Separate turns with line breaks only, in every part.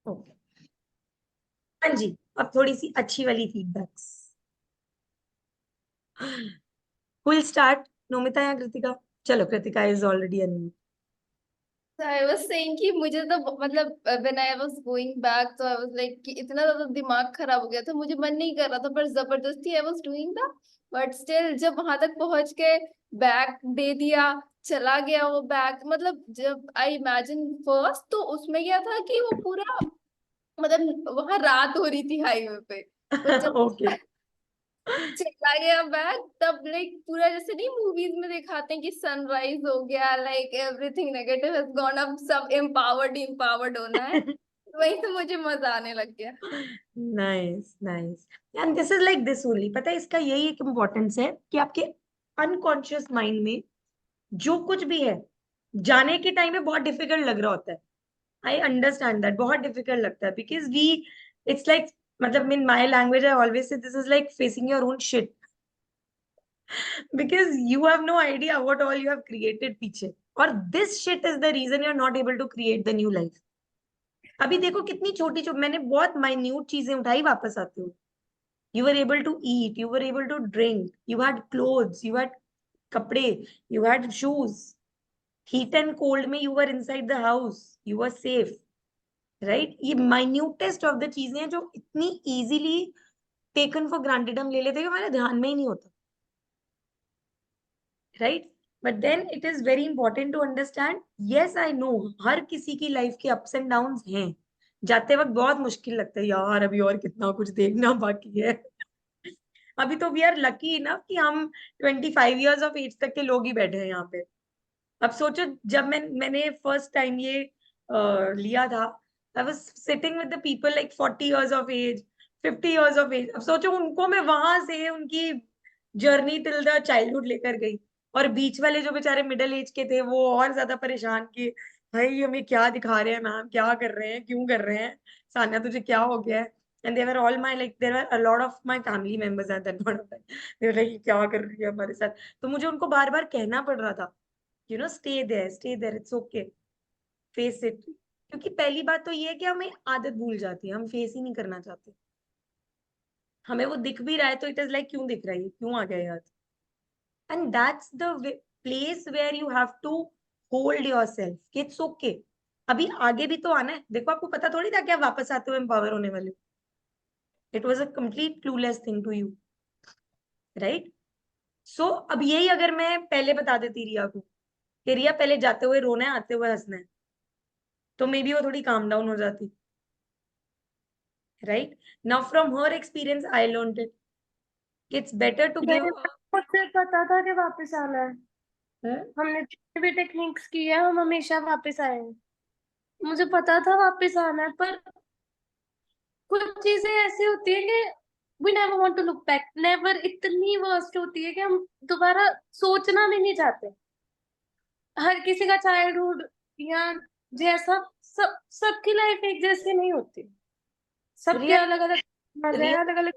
Okay, हाँ जी, अब थोड़ी सी अच्छी वाली फीडबैक्स। विल स्टार्ट, नोमिता या कृतिका? चलो, Kritika is already on.
So I was saying कि मुझे तो मतलब when I was going back तो I was like कि इतना ज्यादा दिमाग खराब हो गया था, मुझे मन नहीं कर रहा था पर जबरदस्ती I was doing that, but still जब वहां तक पहुंच के बैग दे दिया, चला गया वो बैग। मतलब जब आई इमेजिन फर्स्ट तो उसमें क्या था कि वो पूरा मतलब वहां रात हो रही थी हाईवे पे, पर जब
ओके।
चला गया बैग तब लाइक पूरा जैसे नहीं मूवीज में दिखाते हैं कि सनराइज हो गया, like everything negative has gone up, सब एम्पावर्ड एम्पावर्ड होना है, वहीं से मुझे मजा आने लग गया।
Nice nice. And this is like this only, पता है इसका यही एक इम्पोर्टेंस है कि आपके अनकॉन्शियस माइंड में जो कुछ भी है, जाने के टाइम में बहुत डिफिकल्ट लग रहा होता है। आई अंडरस्टैंड दैट, बहुत डिफिकल्ट लगता है बिकॉज वी, इट्स लाइक, मतलब in my language I always say this is like facing your own shit, because you have no idea what all you have created पीछे, और this shit is the reason you are not able to create the new life. अभी देखो कितनी छोटी छोटी, मैंने बहुत minute चीजें उठाई, वापस आते हो। You were able to eat, you were able to drink, you had clothes, you had kapde, you had shoes. Heat and cold में you were inside the house, you were safe, right? ये minutest of the चीजें हैं जो इतनी easily taken for granted हम ले लेते हैं कि हमारे ध्यान में ही नहीं होता, right? But then it is very important to understand, yes I know हर किसी की लाइफ के ups and downs हैं, जाते वक्त बहुत मुश्किल लगता है यार, अभी और कितना कुछ देखना बाकी है। अभी तो वी आर लकी इनफ कि हम 25 years ऑफ एज तक के लोग ही बैठे हैं यहाँ पे। अब सोचो, जब मैंने फर्स्ट टाइम ये लिया था, I was sitting with the people like 40 years of age, 50 years of age. अब सोचो उनको मैं वहां से उनकी जर्नी टिल द चाइल्डहुड लेकर गई, और बीच वाले जो बेचारे मिडिल एज के थे वो और ज्यादा परेशान कि भाई हमें क्या दिखा रहे हैं मैम, क्या कर रहे हैं, क्यों कर रहे हैं, सान्या तुझे क्या हो गया है। And they were all my, like there were a lot of my family members at that point of time. They were like क्या कर रही है हमारे साथ। तो मुझे उनको बार बार कहना पड़ रहा था, stay there, it's okay, face it। क्योंकि पहली बात तो ये है कि हमें आदत भूल जाती है, हम फेस ही नहीं करना चाहते। हमें वो दिख भी रहा है तो इट इज लाइक क्यों दिख रहा है, क्यों आ गया याद। And that's the place where you have to hold your self, it's okay. अभी आगे भी तो आना है, देखो आपको पता थोड़ी था क्या वापस आते हुए एम्पावर होने वाले। It was a complete clueless thing to you, right? So अब यही अगर मैं पहले बता देती रिया को कि रिया पहले जाते हुए रोना है, आते हुए हंसना है, तो मे बी वो थोड़ी काम डाउन हो जाती, राइट? नाउ फ्रॉम हर experience I learn it, it's better to give.
मैंने मुझे पता था कि वापस आना है। हमने जितने भी टेक्निक्स की है हम हमेशा वापस आए हैं। मुझे पता था वापस आना है, पर कुछ चीजें ऐसी होती है कि we never want to look back. Never इतनी वर्स्ट होती है कि हम दोबारा सोचना भी नहीं चाहते। हर किसी का चाइल्डहुड या जैसा, सबकी लाइफ एक जैसी नहीं होती। सबके
रिया,
अलग अलग मजे हैं,
रिया,
अलग अलग।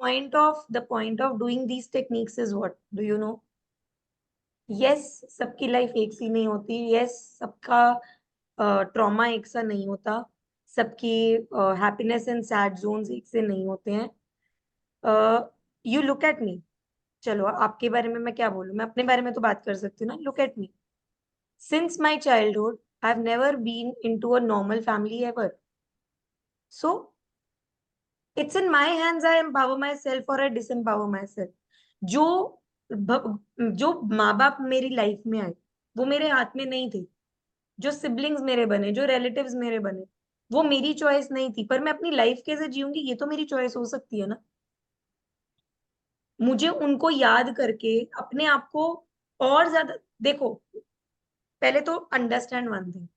the point of doing these techniques is what do you know? Yes, सबकी लाइफ एक सी नहीं होती, यस सबका ट्रॉमा एक सा नहीं होता, सबकी हैप्पीनेस एंड सैड जोन्स एक से नहीं होते हैं। यू लुक एट मी, चलो आपके बारे में मैं क्या बोलूं, मैं अपने बारे में तो बात कर सकती हूँ ना। Look at me, since my childhood I have never been into a normal family ever. So it's in my hands, I empower my self और आई डिसएम्पावर माई सेल्फ। जो जो माँ बाप मेरी लाइफ में आए वो मेरे हाथ में नहीं थे, जो सिबलिंग्स मेरे बने, जो रिलेटिव्स मेरे बने, वो मेरी चॉइस नहीं थी, पर मैं अपनी लाइफ कैसे जीऊंगी ये तो मेरी चॉइस हो सकती है ना। मुझे उनको याद करके अपने आप को और ज्यादा देखो, पहले तो understand one thing,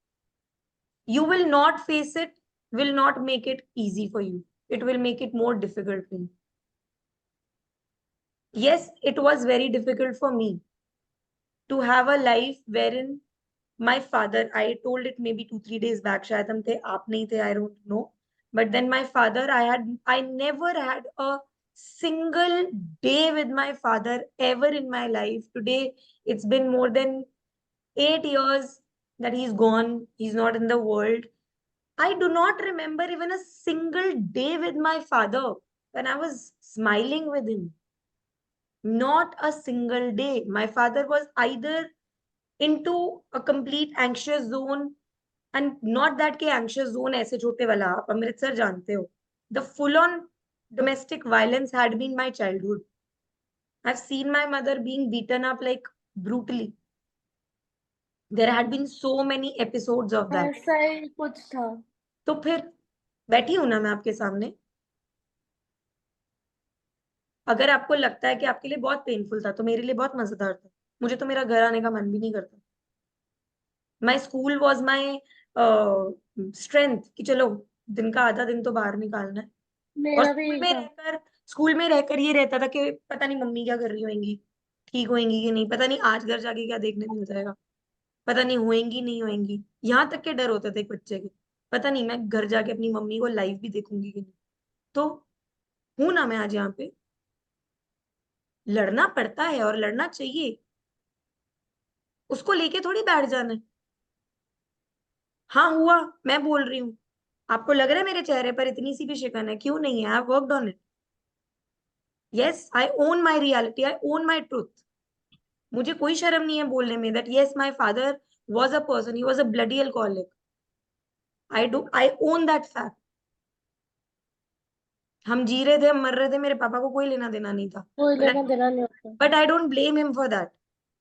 you will not face it, will not make it easy for you, it will make it more difficult for you। Yes, it was very difficult for me to have a life wherein my father, I told it maybe 2 3 days back, shayad hum the aap nahi the, I don't know, but then my father, I never had a single day with my father ever in my life. Today it's been more than 8 years that he's gone, he's not in the world. I do not remember even a single day with my father when I was smiling with him. Not a single day. My father was either into a complete anxious zone, and not that के anxious zone ऐसे छोटे वाला, आप अमृतसर जानते हो. The full on domestic violence had been my childhood. I've seen my mother being beaten up like brutally. There had been so many episodes of that.
ऐसा ही कुछ था।
तो फिर बैठी हूं ना मैं आपके सामने. अगर आपको लगता है कि आपके लिए बहुत पेनफुल था तो मेरे लिए बहुत मजेदार था. मुझे तो मेरा घर आने का मन भी नहीं करता. My school was my strength कि चलो दिन का आधा दिन तो बाहर निकालना है. और
मेरा भी यही था।
स्कूल में रहकर ये रहता था कि पता नहीं मम्मी क्या कर रही होंगी, ठीक होंगी कि नहीं, पता नहीं आज घर जाके क्या देखने मिल जाएगा, पता नहीं होएंगी नहीं होएंगी. यहाँ तक के डर होते थे एक बच्चे के. पता नहीं मैं घर जाके अपनी मम्मी को लाइव भी देखूंगी कि नहीं. तो हूं ना मैं आज यहाँ पे. लड़ना पड़ता है और लड़ना चाहिए. उसको लेके थोड़ी बैठ जाना है. हाँ हुआ, मैं बोल रही हूँ. आपको लग रहा है मेरे चेहरे पर इतनी सी भी शिकन है? क्यों नहीं है? I worked on it. Yes, I own my reality, I own my truth. मुझे कोई शर्म नहीं है बोलने में that yes my father was a person, he was a bloody alcoholic. I own that fact. हम जी रहे थे, हम मर रहे थे, मेरे पापा को कोई लेना देना नहीं था.
कोई लेना देना नहीं होता।
But I don't blame him for that.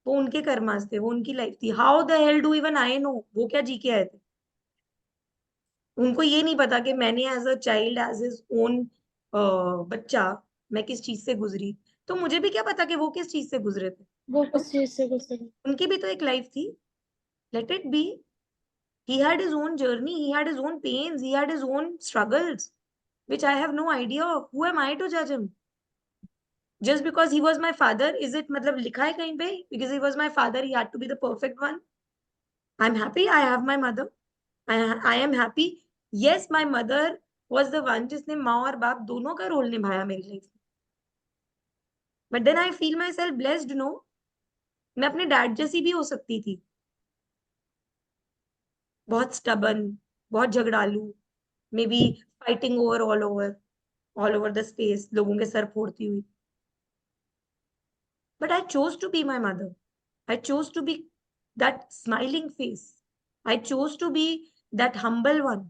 वो उनके कर्मास थे, वो उनकी लाइफ थी. How the hell do even I know वो क्या जी के आए थे. उनको ये नहीं पता कि मैंने as a child, as his own बच्चा, मैं किस चीज से गुजरी. तो मुझे भी क्या पता कि वो किस चीज से गुजरे थे.
वो
तो
किस चीज से गुजरे।
उनकी भी तो एक लाइफ थी. Let it be. He had his own journey, he had his own pains, he had his own struggles, which I have no idea of. Who am I to judge him? Just because he was my father, is it मतलब लिखा है कहीं पे? Because he was my father, he had to be the perfect one. I'm happy I have my mother. I am happy. Yes, my mother was the one जिसने माँ और बाप दोनों का रोल निभाया मेरी लाइफ में. But then I feel myself blessed, no? मैं अपने डैड जैसी भी हो सकती थी. बहुत स्टबन, बहुत झगड़ालू, may be fighting over all over the space, लोगों के सर फोड़ती हुई. But I chose to be my mother. I chose to be that smiling face. I chose to be that humble one.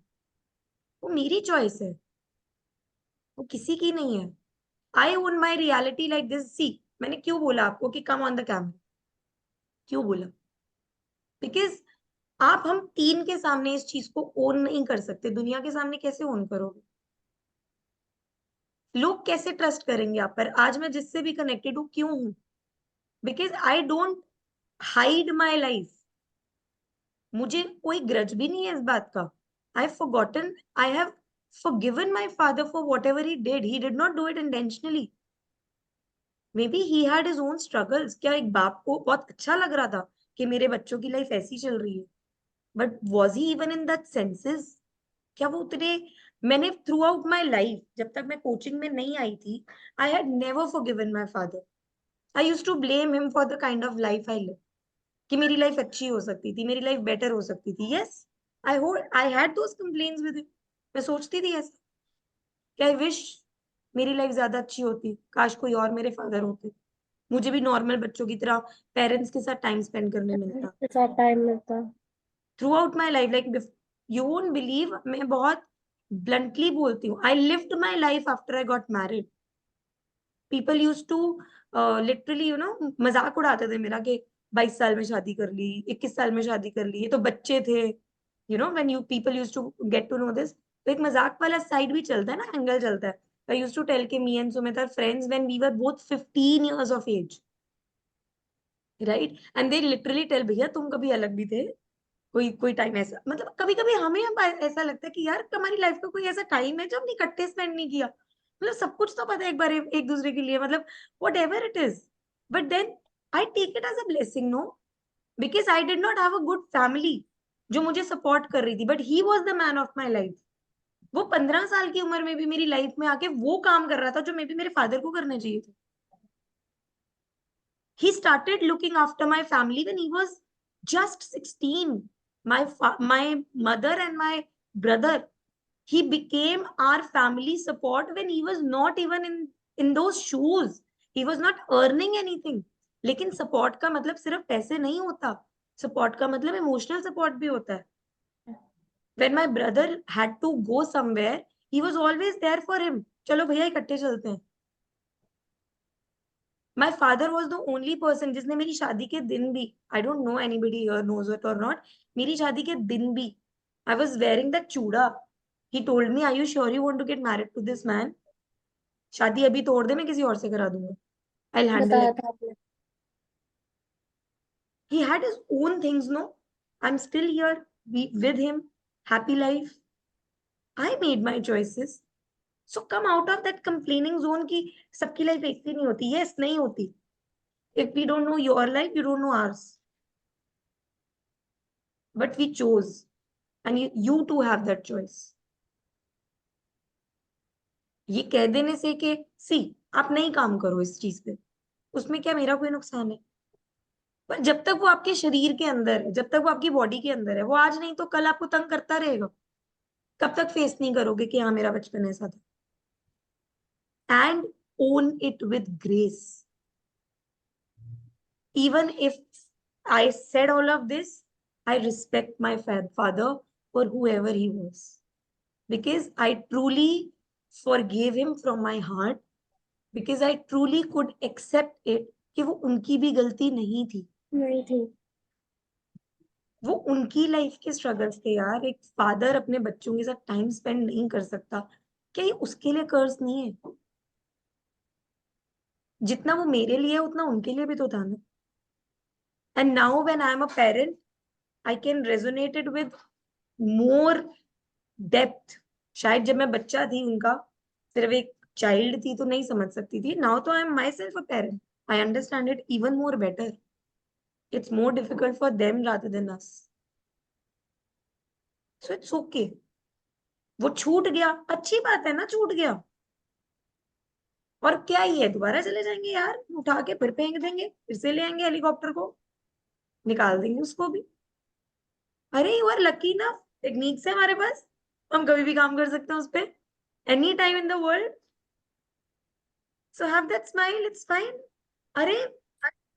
वो मेरी चॉइस है, वो किसी की नहीं है. I own my reality like this. See, मैंने क्यों बोला आपको कि कम ऑन द कैमरा? क्यों बोला? बिकॉज आप हम तीन के सामने इस चीज को ओन नहीं कर सकते. दुनिया के सामने कैसे ओन करोगे? लोग कैसे ट्रस्ट करेंगे आप पर? आज मैं जिससे भी कनेक्टेड हूँ, क्यों हूं? Because I don't hide my life. मुझे कोई ग्रज भी नहीं है इस बात का. I have forgotten, I have forgiven my father for whatever he did. He did not do it intentionally. Maybe he had his own struggles. क्या एक बाप को बहुत अच्छा लग रहा था कि मेरे बच्चों की लाइफ ऐसी चल रही है? But was he even in that senses? क्या वो उतने? मैंने थ्रू आउट माई लाइफ, जब तक मैं कोचिंग में नहीं आई थी, I had never forgiven my father. I use to blame him for the kind of life I live. कि मेरी लाइफ अच्छी हो सकती थी, मेरी लाइफ बेटर हो सकती थी. Yes, I had those complaints with him. मैं सोचती थी ऐसा कि आई विश मेरी लाइफ ज्यादा अच्छी होती, काश कोई और मेरे फादर होते, मुझे भी नॉर्मल बच्चों की तरह पेरेंट्स के साथ टाइम स्पेंड करने मिलता.
के साथ टाइम मिलता।
Throughout my life, like you won't believe, मैं बहुत ब्लंटली बोलती हूँ, I lived my life after I got married. People use to literally मजाक उड़ाते थे मेरा कि 22 साल में शादी कर ली, 21 साल में शादी कर ली, ये तो बच्चे थे. When you people use to get to know this, तो एक मजाक वाला साइड भी चलता है ना, एंगल चलता है. आई यूज टू टेल के me and Sumit are friends when we were both 15 years of age, right? And they literally tell, भैया तुम कभी अलग भी थे. कोई कोई टाइम ऐसा, मतलब कभी कभी हमें अब ऐसा लगता है कि यार हमारी लाइफ का कोई ऐसा टाइम है जब हमने इकट्ठे स्पेंड नहीं किया. मतलब सब कुछ तो पता है एक बार एक दूसरे के लिए, मतलब whatever it is. But then I take it as a blessing, no? Because I did not have a good family जो मुझे सपोर्ट कर रही थी, but he was the man of my life. वो 15 साल की उम्र में भी मेरी लाइफ में आके वो काम कर रहा था जो मे बी मेरे फादर को करना चाहिए था. He started looking after my family when he was just 16. My mother and my brother. He became our family support when he was not even in those shoes. He was not earning anything. लेकिन support का मतलब सिर्फ पैसे नहीं होता. Support का मतलब emotional support भी होता है. When my brother had to go somewhere, he was always there for him. चलो भैया इकट्ठे चलते हैं. My father was the only person जिसने मेरी शादी के दिन भी, I don't know anybody here knows it or not, मेरी शादी के दिन भी I was wearing that चूड़ा. He told me, are you sure you want to get married to this man? शादी अभी तोड़ दे, मैं किसी और से करा दूंगा. I'll handle
बताया
it.
था आपने.
He had his own things, no? I'm still here with him. Happy life. I made my choices. So come out of that complaining zone कि सबकी लाइफ एक सी नहीं होती. Yes, नहीं होती. If we don't know your life, you don't know ours. But we chose. And you too have that choice. ये कह देने से कि सी आप नहीं काम करो इस चीज पे, उसमें क्या मेरा कोई नुकसान है. पर जब तक वो आपके शरीर के अंदर है, जब तक वो आपकी बॉडी के अंदर है, वो आज नहीं तो कल आपको तंग करता रहेगा. कब तक फेस नहीं करोगे कि हाँ मेरा बचपन ऐसा था. And own it with grace. Even if I said all of this, I respect my father for whoever he was, because I truly forgave him from my heart, because I truly could accept it कि वो उनकी भी गलती नहीं थी.
नहीं थी.
वो उनकी लाइफ के स्ट्रगल्स थे यार. एक फादर अपने बच्चों के साथ टाइम स्पेंड नहीं कर सकता, क्या ये उसके लिए कर्ज नहीं है? जितना वो मेरे लिए उतना उनके लिए भी तो था ना. And now when I am a parent, I can resonate it with more depth. शायद जब मैं बच्चा थी उनका, सिर्फ एक चाइल्ड थी तो नहीं समझ सकती थी. नाउ तो I am my self a parent, I understand it even more better. It's more difficult for them rather than us. So it's okay. वो छूट गया, अच्छी बात है ना, छूट गया. और क्या ही है, दोबारा चले जाएंगे यार, उठा के फिर फेंक देंगे, फिर से ले आएंगे हेलीकॉप्टर को, निकाल देंगे उसको भी. अरे यू आर लकी ना, टेक्निक्स है हमारे पास, हम कभी भी काम कर सकते हैं उस पर, any time in the world. So have that smile, it's fine. अरे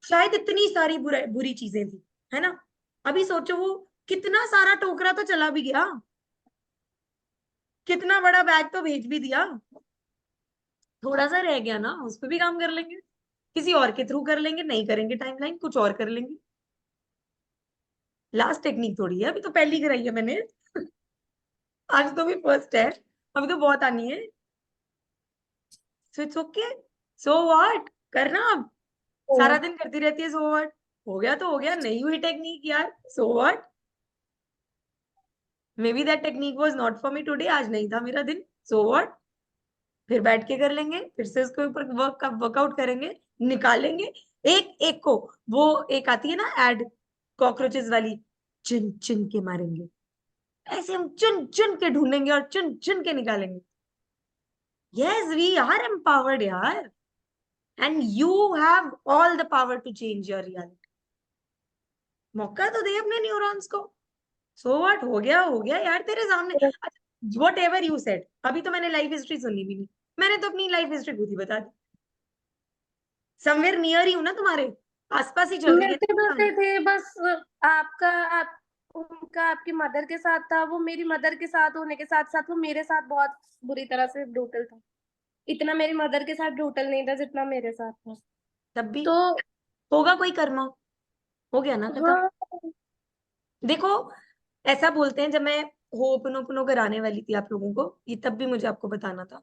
शायद इतनी सारी बुरी चीजें थी, है ना. अभी सोचो वो कितना सारा टोकरा तो चला भी गया, कितना बड़ा बैग तो भेज भी दिया. थोड़ा सा रह गया ना, उस पर भी काम कर लेंगे, किसी और के थ्रू कर लेंगे, नहीं करेंगे टाइमलाइन, कुछ और कर लेंगे. लास्ट टेक्निक थोड़ी है, अभी तो पहली कराई है मैंने. आज तो भी फर्स्ट है, अभी तो बहुत आनी है. सो इट्स ओके. सो व्हाट करना अब, सारा दिन करती रहती है सो व्हाट. हो गया तो हो गया, नहीं हुई टेक्निक यार, so what. May be that technique was not for me today, आज नहीं था मेरा दिन, सो व्हाट. फिर बैठ के कर लेंगे, फिर से उसके ऊपर वर्कआउट करेंगे, निकालेंगे एक एक को. वो एक आती है ना एड, कॉकरोचेस वाली, चुन चुन के मारेंगे. ऐसे हम चुन चुन के ढूंढेंगे और चुन चुन के निकालेंगे. यस वी आर एम्पावर्ड यार, and you have all the power to change your reality. मौका तो दे अपने न्यूरॉन्स को. सो व्हाट, हो गया यार तेरे सामने. वॉट एवर यू सेड, अभी तो मैंने लाइफ हिस्ट्री सुनी भी नहीं, मैंने तो अपनी लाइफ हिस्ट्री खुद ही बता दी. समवेयर नियर ही हूं ना, तुम्हारे आसपास ही चल रही
मिलते
है.
जुलते थे बस. आपका आप उनका आपकी मदर के साथ था, वो मेरी मदर के साथ होने के साथ साथ वो मेरे साथ बहुत बुरी तरह से ब्रूटल था. इतना मेरी मदर के साथ ब्रूटल नहीं था जितना मेरे साथ था.
तब भी
तो
होगा कोई कर्मा, हो गया ना खत्म.
हाँ.
देखो ऐसा बोलते हैं, जब मैं होपनोपनो कराने वाली थी आप लोगों को, ये तब भी मुझे आपको बताना था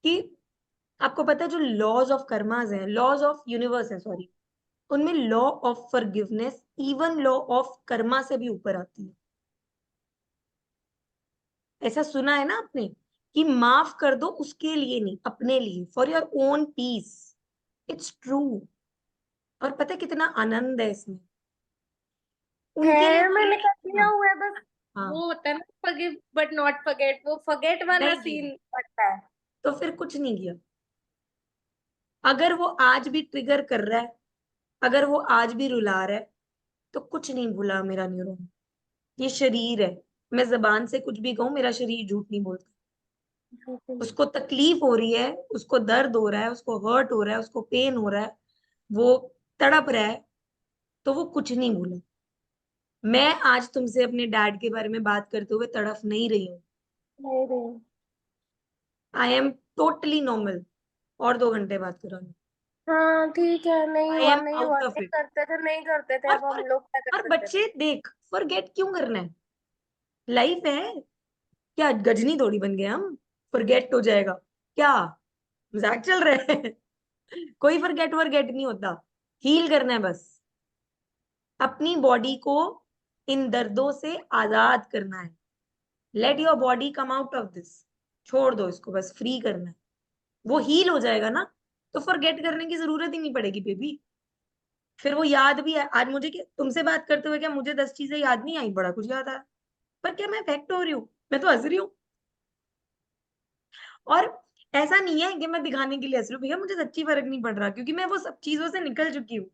कि आपको पता है जो लॉज ऑफ कर्माज हैं, लॉज ऑफ यूनिवर्स है सॉरी, उनमें law of forgiveness even law of Karma से भी ऊपर आती है. ऐसा सुना है ना आपने कि माफ कर दो उसके लिए नहीं, अपने लिए, for your own peace. It's true. और पता है कितना आनंद है इसमें, उनके लिए
है, मैंने कर लिया
हाँ.
हुआ है बस.
हाँ,
वो होता है ना, फॉरगिव बट नॉट फॉरगेट, वो फॉरगेट वाला
नहीं किया
सीन बनता है.
तो फिर कुछ नहीं किया. अगर वो आज भी ट्रिगर कर रहा है, अगर वो आज भी रुला रहा है, तो कुछ नहीं भूला मेरा न्यूरॉन. ये शरीर है, मैं जबान से कुछ भी कहूँ, मेरा शरीर झूठ नहीं बोलता।
बिल्कुल।
उसको तकलीफ हो रही है, उसको दर्द हो रहा है, उसको हर्ट हो रहा है, उसको पेन हो रहा है, वो तड़प रहा है, तो वो कुछ नहीं बोले। मैं आज तुमसे अपने डैड के बारे में बात करते हुए तड़फ नहीं रही हूँ।
नहीं रही।
I am totally normal. और 2 घंटे बात करूंगी।
हाँ ठीक है, नहीं
आई
हुआ
एम
नहीं हुआ,
आउट ऑफ
नहीं
इट।
करते थे नहीं करते थे,
और
अब
पर,
हम लोग क्या कर
और
सकते थे।
बच्चे देख, फॉरगेट क्यों करना है? लाइफ है, क्या गजनी थोड़ी बन गए हम? फॉरगेट हो जाएगा क्या? मजाक चल रहा है? कोई फॉरगेट वर्गेट नहीं होता। हील करना है बस। अपनी बॉडी को इन दर्दों से आजाद करना है। Let your body come out of this. छोड़ दो इसको, बस फ्री करना है। वो हील हो जाएगा ना, तो फॉरगेट करने की जरूरत ही नहीं पड़ेगी बेबी। फिर वो याद भी है। आज मुझे तुमसे बात करते हुए क्या मुझे 10 चीजें याद नहीं आई? बड़ा कुछ याद आया। पर क्या मैं इफेक्ट हो रही हूँ? मैं तो हंस रही हूँ। और ऐसा नहीं है कि मैं दिखाने के लिए हंस रही हूँ भैया, मुझे सच्ची फर्क नहीं पड़ रहा, क्योंकि मैं वो सब चीजों से निकल चुकी हूँ।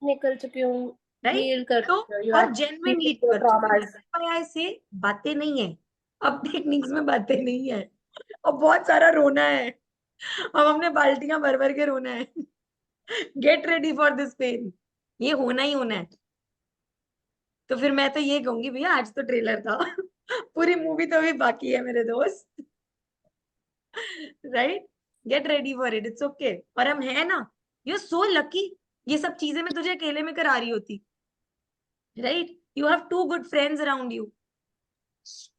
निकल चुकी हूँ।
राइट।
हील कर
तो
चुकी हूँ, यू
और
आर
जेन्युइनली
हीलिंग योर
कर चुकी हूँ।
ट्रॉमास।
ऐसे बातें नहीं है, अब टेक्निक्स में बातें नहीं है, और बहुत सारा रोना है। अब हमने बाल्टियां भर भर के रोना है। Get ready for this pain. ये होना ही होना है। तो फिर मैं तो ये कहूंगी भैया, आज तो ट्रेलर था। पूरी मूवी तो अभी बाकी है मेरे दोस्त। Right. Gate ready for it, it's okay. और हम है ना, यू आर सो लकी। ये सब चीजें मैं तुझे अकेले में करा रही होती। Right. You have 2 good friends around you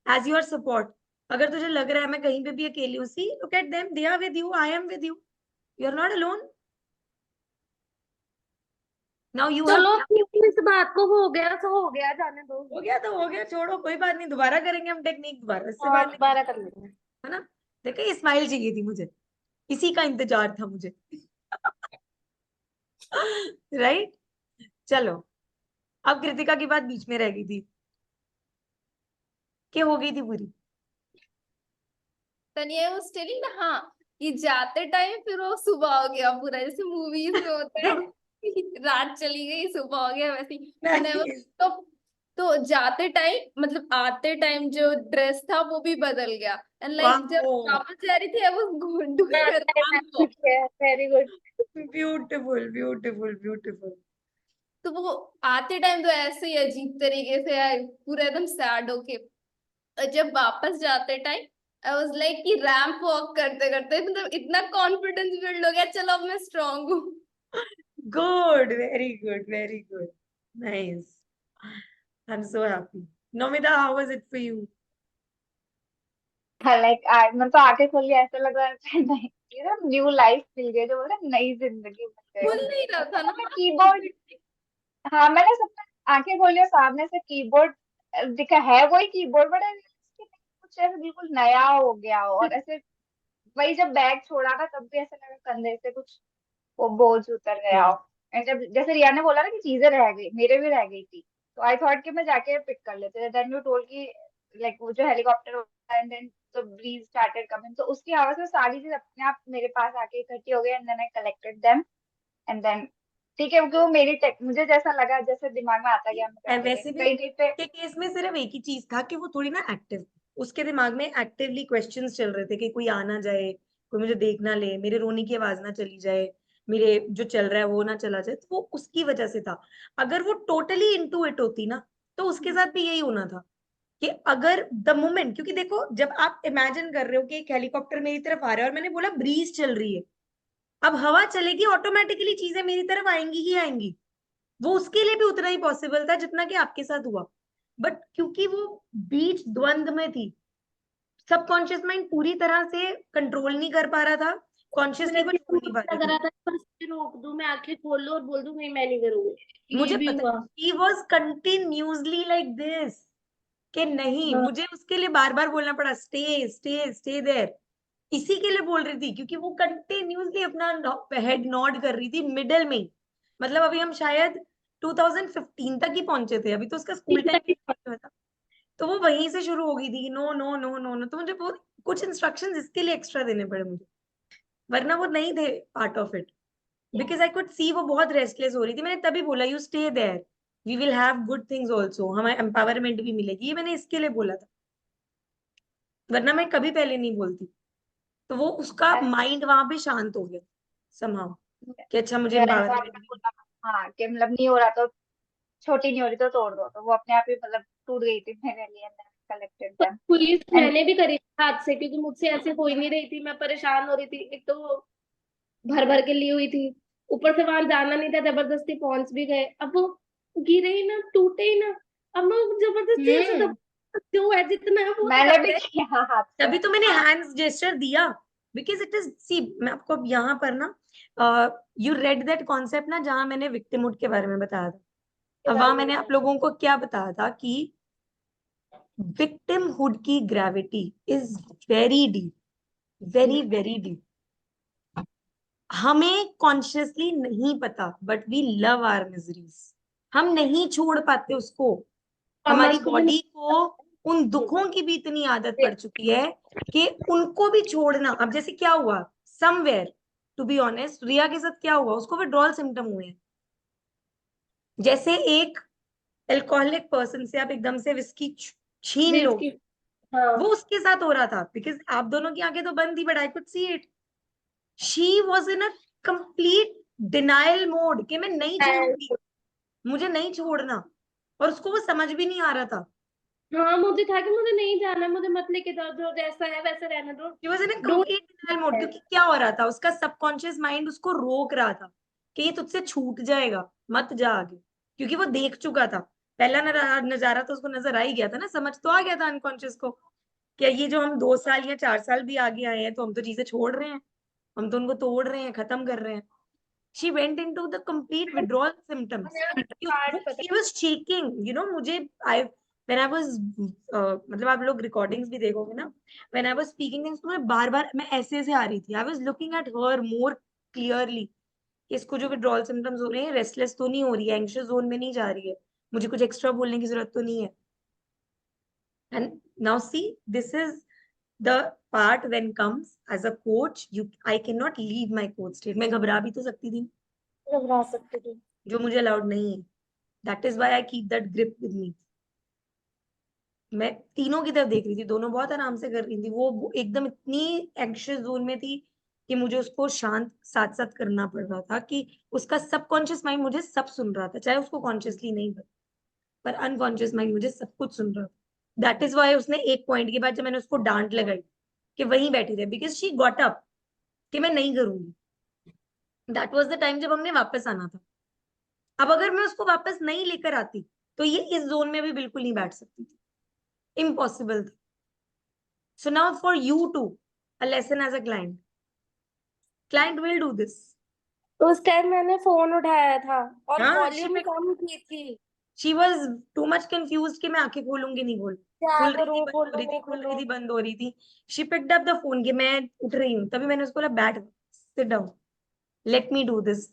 as your support. अगर तुझे लग रहा है मैं कहीं पे भी अकेली हूँ, see look at them, they are with you, I am with you. You are not alone. Now you have.
चलो ठीक है, इस बात को हो गया तो हो गया, जाने दो।
हो गया तो हो गया, छोड़ो, कोई बात नहीं, दोबारा करेंगे हम टेक्निक, दोबारा इससे
हाँ
बात
दोबारा कर लेंगे।
है ना। देखो, ये स्माइल चाहिए थी मुझे, इसी का इंतजार था मुझे। राइट। चलो, अब कृतिका की बात बीच में रह गई थी कि हो गई थी पूरी।
तनिया वो टेलिंग ना, हाँ, कि जाते टाइम फिर वो सुबह हो गया पूरा, जैसे मूवीज में होता है। रात चली गई सुबह हो गया, वैसे ही when I was-
नहीं।
तो जाते टाइम मतलब आते टाइम जो ड्रेस था वो भी बदल गया, एंड लाइक जब
वाओ,
वापस जा रही थी वो doing ramp walk.
Very good.
Beautiful beautiful beautiful.
तो वो आते टाइम तो ऐसे ही अजीब तरीके से आए, पूरा एकदम सैड होके, और जब वापस जाते टाइम आई वाज लाइक कि रैंप वॉक करते करते मतलब इतना कॉन्फिडेंस बिल्ड हो गया, चलो अब मैं स्ट्रांग हूँ।
Good, very good, very good, nice. I am so happy. Nomita, how was it for you?
Like मैं तो आंखें खोल के ऐसा लग रहा था नहीं, ये ना न्यू लाइफ मिल गई, जो बोलते हैं, नई जिंदगी मिल
खुल
गई।
नहीं रहा था ना
मैं
हाथ
कीबोर्ड,
से।
हाँ मैंने सबने आंखें खोली और सामने से कीबोर्ड दिखा, है वही कीबोर्ड, बट कुछ ऐसे बिल्कुल नया हो गया हो, और ऐसे वही जब बैग छोड़ा था तब भी ऐसा लगा कंधे से कुछ वो बोझ उतर गया हो। एंड जब जैसे रिया ने बोला ना कि चीजें रह गई, मेरे भी रह गई थी, तो आई थॉट कि मैं जाके पिक कर लेते, देन यू टोल्ड कि लाइक वो जो हेलीकॉप्टर होता है, and then the breeze started coming, तो उसकी आवाज में सारी चीज अपने आप मेरे पास आके इकट्ठी हो गई, and then I collected them, and then ठीक है, क्योंकि वो मेरी मुझे जैसा लगा, जैसे दिमाग में आता गया मैं करते गई
वैसे भी
कहीं कहीं पे।
के केस में सिर्फ एक ही चीज था कि वो थोड़ी ना एक्टिव, उसके दिमाग में एक्टिवली क्वेश्चंस चल रहे थे कि कोई आ ना जाए, कोई मुझे देख ना ले, मेरे रोने की आवाज ना चली जाए, मेरे जो चल रहा है वो ना चला जाए, तो वो उसकी वजह से था। अगर वो टोटली इनटू इट होती ना, तो उसके साथ भी यही होना था कि अगर द मोमेंट, क्योंकि देखो जब आप इमेजिन कर रहे हो कि एक हेलीकॉप्टर मेरी तरफ आ रहा है और मैंने बोला ब्रीज चल रही है, अब हवा चलेगी, ऑटोमेटिकली चीजें मेरी तरफ आएंगी ही आएंगी। वो उसके लिए भी उतना ही पॉसिबल था जितना कि आपके साथ हुआ। बट क्योंकि वो बीच द्वंद में थी, सबकॉन्शियस माइंड पूरी तरह से कंट्रोल नहीं कर पा रहा था, कॉन्शियसली
मुझे
वो
भी
छोड़ नहीं पा रही
लग
थी।
रहा था पर मुझे रोक दूं, मैं आंखें खोल लूं और बोल दूं नहीं मैं नहीं करूंगी, ये
मुझे
भी
पता
हुआ।
He was continuously like this, कि नहीं,
हाँ
मुझे उसके लिए बार बार बोलना पड़ा, स्टे स्टे स्टे देयर। इसी के लिए बोल रही थी, क्योंकि वो कंटिन्यूसली अपना हेड नॉड कर रही थी मिडल में ही। मतलब अभी हम शायद 2015 तक ही पहुंचे थे, अभी तो उसका स्कूल टाइम हुआ था। तो वो वहीं से शुरू हो गई थी, no no no no no, तो मुझे बहुत कुछ इंस्ट्रक्शंस इसके लिए एक्स्ट्रा देने पड़े मुझे, वरना वो नहीं थे part of it. Because I could see वो बहुत रेस्टलेस हो रही थी। मैंने तभी बोला you stay there, we will have good things also, हमें एम्पावरमेंट भी मिलेगी, ये मैंने इसके लिए बोला था। वरना मैं कभी पहले नहीं बोलती। तो वो उसका माइंड वहां पे शांत हो गया समहाउ, कि अच्छा मुझे
मेरा
एम्पावरमेंट
आपने बोला, हाँ कि मतलब नहीं हो रहा तो छोटी नहीं हो रही तो तोड़ दो, तो वो अपने आप ही मतलब टूट गई थी मेरे लिए। कलेक्टेड
तो
देम
पुलिस
एंड
मैंने भी करी थी हाथ से, क्योंकि मुझसे ऐसे हो ही नहीं रही थी, मैं परेशान हो रही थी। एक तो भर भर के ली हुई थी, ऊपर से वहां जाना नहीं था, जबरदस्ती पहुंच भी गए। अब वो गिरे ही ना, टूटे ही ना। अब मैं जबरदस्ती ऐसे
हम्म,
जो है जितना है वो
मैंने
दबा
भी
रहे।
किया हाथ से।
तभी तो मैंने हैंड्स जेस्चर दिया, बिकॉज इट इज सी। मैं आपको अब यहाँ पर ना, यू रेड दैट कॉन्सेप्ट ना, जहां मैंने विक्टिमहुड के बारे में बताया था।
के
अब
बारे
वहां
में
मैंने
बताया।
आप लोगों को क्या बताया था कि विक्टिमहुड की gravity is very deep, very very deep. हमें कॉन्शियसली नहीं पता, but we love our miseries. हम नहीं छोड़ पाते उसको। हमारी
समाज को भी
बॉडी को उन दुखों की भी इतनी आदत पड़ चुकी है कि उनको भी छोड़ना। अब जैसे क्या हुआ समवेयर, टू बी ऑनेस्ट, रिया के साथ क्या हुआ, उसको विड्रॉल सिम्टम हुए हैं। जैसे एक अल्कोहलिक पर्सन से आप एकदम से विस्की छीन लो,
की। हाँ।
वो उसके साथ हो रहा था। बिकॉज आप दोनों की आंखें तो बंद थी, but I could see it. She was in a complete denial mode कि मैं नहीं छोड़ूंगी, मुझे नहीं छोड़ना। और उसको वो समझ भी नहीं आ रहा था।
हाँ, मुझे था कि मुझे नहीं जाना, मुझे मत लेके जाओ, जो जैसा है वैसे रहने दो।
He was in a
don't.
complete denial mode, क्योंकि क्या हो रहा था, उसका सबकॉन्शियस माइंड उसको रोक रहा था कि ये तुझसे छूट जाएगा, मत जा आगे। क्योंकि वो देख चुका था, पहला नजारा तो उसको नजर आ ही गया था ना, समझ तो आ गया था अनकॉन्शियस को, क्या ये जो हम 2 साल या 4 साल भी आगे आए हैं तो हम तो चीजें छोड़ रहे हैं, हम तो उनको तोड़ रहे हैं, खत्म कर रहे हैं। She went into the complete withdrawal symptoms.
Part पता
she was shaking, you know. मुझे आई व्हेन आई वाज, मतलब आप लोग रिकॉर्डिंग्स भी देखोगे ना, when I was speaking things, तो मैं बार बार मैं ऐसे ऐसे आ रही थी। I was looking at her more clearly, इसको जो विड्रॉल सिम्टम्स हो रहे हैं, रेस्टलेस तो नहीं हो रही है, एंग्शियस जोन में नहीं जा रही है, मुझे कुछ एक्स्ट्रा बोलने की जरूरत तो नहीं है। And now see, this is the part when comes as a coach, you I cannot leave my coach state। मैं घबरा भी तो सकती थी,
घबरा सकते थे।
जो मुझे अलाउड नहीं है। That is why I keep that grip with me. मैं तीनों की तरफ देख रही थी, दोनों बहुत आराम से कर रही थी, वो एकदम इतनी एंग्शियस जोन में थी कि मुझे उसको शांत साथ साथ करना पड़ रहा था, कि उसका सबकॉन्शियस माइंड मुझे सब सुन रहा था, चाहे उसको कॉन्शियसली नहीं पता, पर अनकॉन्शियस माइंड मुझे सब कुछ सुन रहा था। दैट इज वाई उसने एक पॉइंट के बाद जब मैंने उसको डांट लगाई कि वहीं बैठी रहे, बिकॉज शी गॉट अप कि मैं नहीं करूंगी। दैट वाज द टाइम जब हमने वापस आना था। अब अगर मैं उसको वापस नहीं लेकर आती तो ये इस जोन में भी बिल्कुल नहीं बैठ सकती थी, इम्पॉसिबल था। So now for you to a lesson as a client, client will do this.
उस टाइम मैंने फोन उठाया था और
हाँ,
वॉल्यूम कम की थी।
She was too much confuse कि मैं आंखें खोलूंगी नहीं खोल,
क्या
खुल रही थी
करूं,
बंद हो
खोलूं
रही थी,
नहीं
खुल रही
खोलूं।
थी बंद हो रही थी। She picked up the phone कि मैं उठ रही हूँ, तभी मैंने उसको बोला बैठ, sit down, let me do this,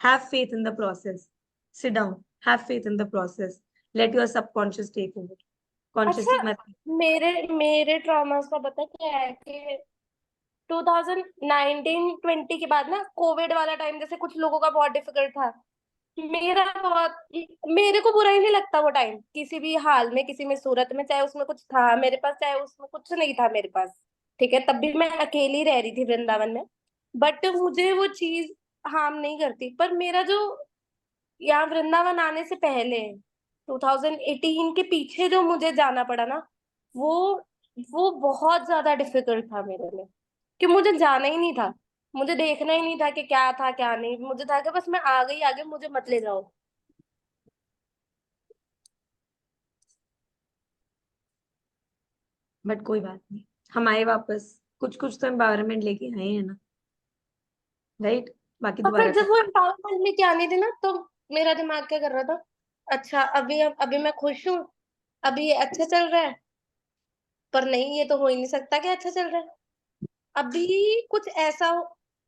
have faith in the process, sit down, have faith in the process, let your subconscious take over,
अच्छा,
कॉन्शियसली मत।
मेरे मेरे ट्रॉमास का पता क्या है कि 2019-20 के बाद ना, कोविड वाला टाइम, जैसे कुछ लोगों का बहुत डिफिकल्ट था, मेरा बहुत, मेरे को बुरा ही नहीं लगता वो टाइम किसी भी हाल में, किसी में सूरत में, चाहे उसमें कुछ था मेरे पास, चाहे उसमें कुछ नहीं था मेरे पास। ठीक है, तब भी मैं अकेली रह रही थी वृंदावन में, बट मुझे वो चीज हार्म नहीं करती। पर मेरा जो यहाँ वृंदावन आने से पहले 2018 के पीछे जो मुझे जाना पड़ा ना, वो वो बहुत ज्यादा डिफिकल्ट था मेरे लिए, कि मुझे जाना ही नहीं था, मुझे देखना ही नहीं था कि क्या था क्या नहीं, मुझे था कि बस मैं आ गई आगे, मुझे मत ले जाओ।
बट कोई बात नहीं, हम आए वापस, कुछ कुछ तो एम्पावरमेंट लेके आए हैं ना, राइट? बाकी
और
दोबारा
फिर
कर।
जब वो एम्पावरमेंट लेके आनी थी ना, तो मेरा दिमाग क्या कर रहा था, अच्छा अभी अभी मैं खुश हूँ, अभी ये अच्छा चल रहा है, पर नहीं, ये तो हो ही नहीं सकता कि अच्छा चल रहा है। अभी कुछ ऐसा हो,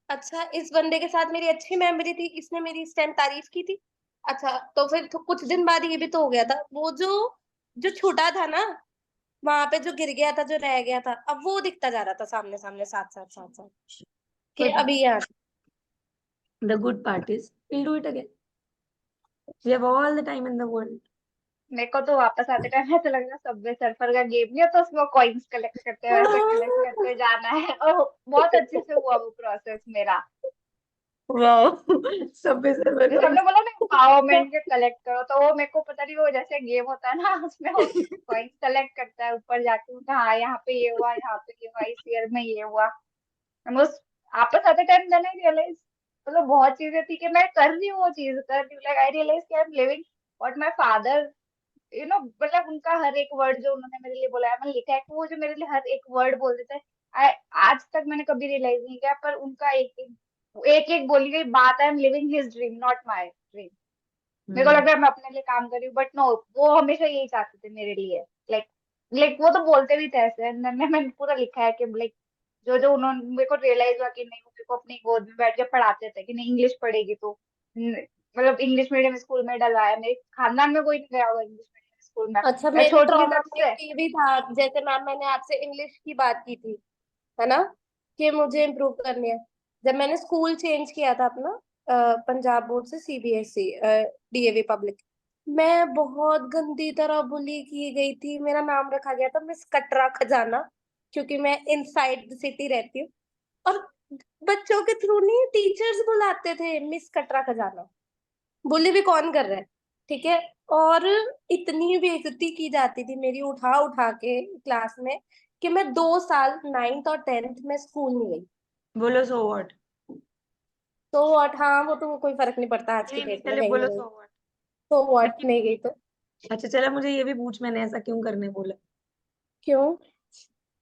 अच्छा इस बंदे के साथ मेरी अच्छी मेमोरी थी, इसने मेरी इस टाइम तारीफ की थी, अच्छा तो फिर तो कुछ दिन बाद ये भी तो हो गया था, वो जो जो छूटा था ना, वहां पे जो गिर गया था, जो रह गया था, अब वो दिखता जा रहा था सामने सामने, साथ साथ साथ साथ, कि
कोई बात,
अभी यहाँ।
The good part is will do it again, we have all the time in the world.
मेरे को तो वापस आते टाइम ऐसा लग रहा सबवे सर्फर का गेम नहीं होता, उसमें कॉइन्स कलेक्ट करते हैं, वैसे कलेक्ट करते जाना है। और बहुत अच्छे से हुआ वो प्रोसेस मेरा।
वाह सबवे सर्वर
जो
का
सबने बोला ना एम्पावरमेंट के कलेक्ट करो, तो वो मेरे को पता नहीं, वो जैसे गेम होता है ना, उसमें वो कॉइन्स कलेक्ट करता है ऊपर जाके, हाँ यहाँ पे ये हुआ, यहाँ पे ये हुआ, इस ईयर में ये हुआ। हम उस आपस आते टाइम देन आई रियलाइज, मतलब बहुत चीजें थी कि मैं कर रही हूँ, वो चीज कर रही हूँ, लाइक आई रियलाइज कि I am living what my father, मतलब उनका हर एक वर्ड जो उन्होंने मेरे लिए बोला है, मैंने लिखा है कि वो जो मेरे लिए हर एक वर्ड बोल देते हैं, आज तक मैंने कभी रियलाइज नहीं किया, पर उनका एक एक बोली गई बात, I am living his dream not my dream. मेरे को लग रहा है मैं अपने लिए काम कर रही हूँ, बट नो, वो हमेशा यही चाहते थे मेरे लिए। लाइक लाइक वो तो बोलते भी थे ऐसे, मैंने पूरा लिखा है कि लाइक जो जो उन्होंने मेरे को रियलाइज हुआ कि नहीं, वो मेरे को अपनी गोद में बैठ के पढ़ाते थे कि नहीं इंग्लिश पढ़ेगी तो, मतलब इंग्लिश मीडियम स्कूल में डलवाया, मेरे खानदान में कोई नहीं गया होगा इंग्लिश मीडियम स्कूल में,
अच्छा,
मैं
मेरे
छोटी थी तब
ट्रॉमेटिक
से।
ये भी था, जैसे मैम मैंने आपसे इंग्लिश की बात की थी, है ना, कि मुझे इम्प्रूव करनी है। जब मैंने स्कूल चेंज किया था अपना, पंजाब बोर्ड से सीबीएसई डीएवी पब्लिक, मैं बहुत गंदी तरह बुली की गई थी। मेरा नाम रखा गया था मिस कटरा खजाना, क्योंकि मैं इनसाइड द सिटी रहती हूँ। और बच्चों के थ्रू नहीं, टीचर्स बुलाते थे मिस कटरा खजाना। बुली भी कौन कर रहा है, ठीक है। और इतनी बेइज्जती की जाती थी मेरी उठा उठा के क्लास में, कि मैं 2 साल 9th और 10th में स्कूल नहीं गई।
बोलो सो व्हाट।
तो व्हाट, हाँ वो तो कोई फर्क नहीं पड़ता आज की
नहीं नहीं
डेट में,
चले
गई
बोलो
नहीं गई।
So what.
तो व्हाट, नहीं गई तो
अच्छा चला मुझे ये भी पूछ, मैंने ऐसा क्यों करने बोला।
क्यों?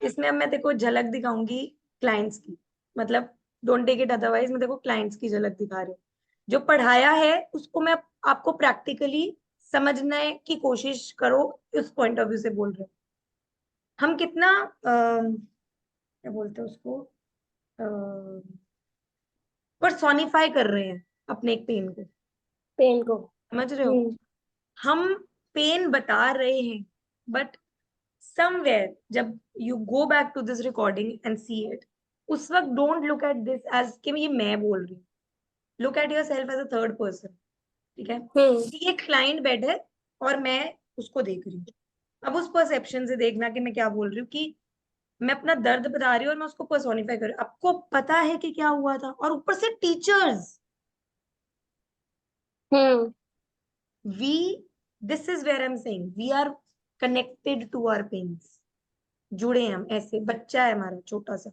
इसमें अब मैं तेको झलक दिखाऊंगी क्लाइंट्स की, मतलब डोंट टेक इट अदरवाइज, मैं देखो क्लाइंट्स की झलक दिखा रही हूँ। जो पढ़ाया है उसको मैं आपको प्रैक्टिकली समझने की कोशिश करो, उस पॉइंट ऑफ व्यू से बोल रहे हो। हम कितना क्या बोलते हैं उसको, पर्सोनिफाई कर रहे हैं अपने एक पेन को,
पेन को।
समझ रहे हो।
हम्म।
हम पेन बता रहे हैं, बट समवेयर जब you go back to this recording and see it, उस वक्त don't look at this as कि ये मैं बोल रही हूँ, look at your self as a third person. ठीक है
हम्म।
कि ये क्लाइंट बेड है और मैं उसको देख रही हूँ। अब उस परसेप्शन से देखना कि मैं क्या बोल रही हूँ, कि मैं अपना दर्द बता रही हूँ और मैं उसको पर्सोनिफाई कर रही हूँ। आपको पता है कि क्या हुआ था, और ऊपर से teachers,
hmm.
We, this is where I am saying we are connected to our pains, जुड़े हैं हम, ऐसे बच्चा है हमारा छोटा सा।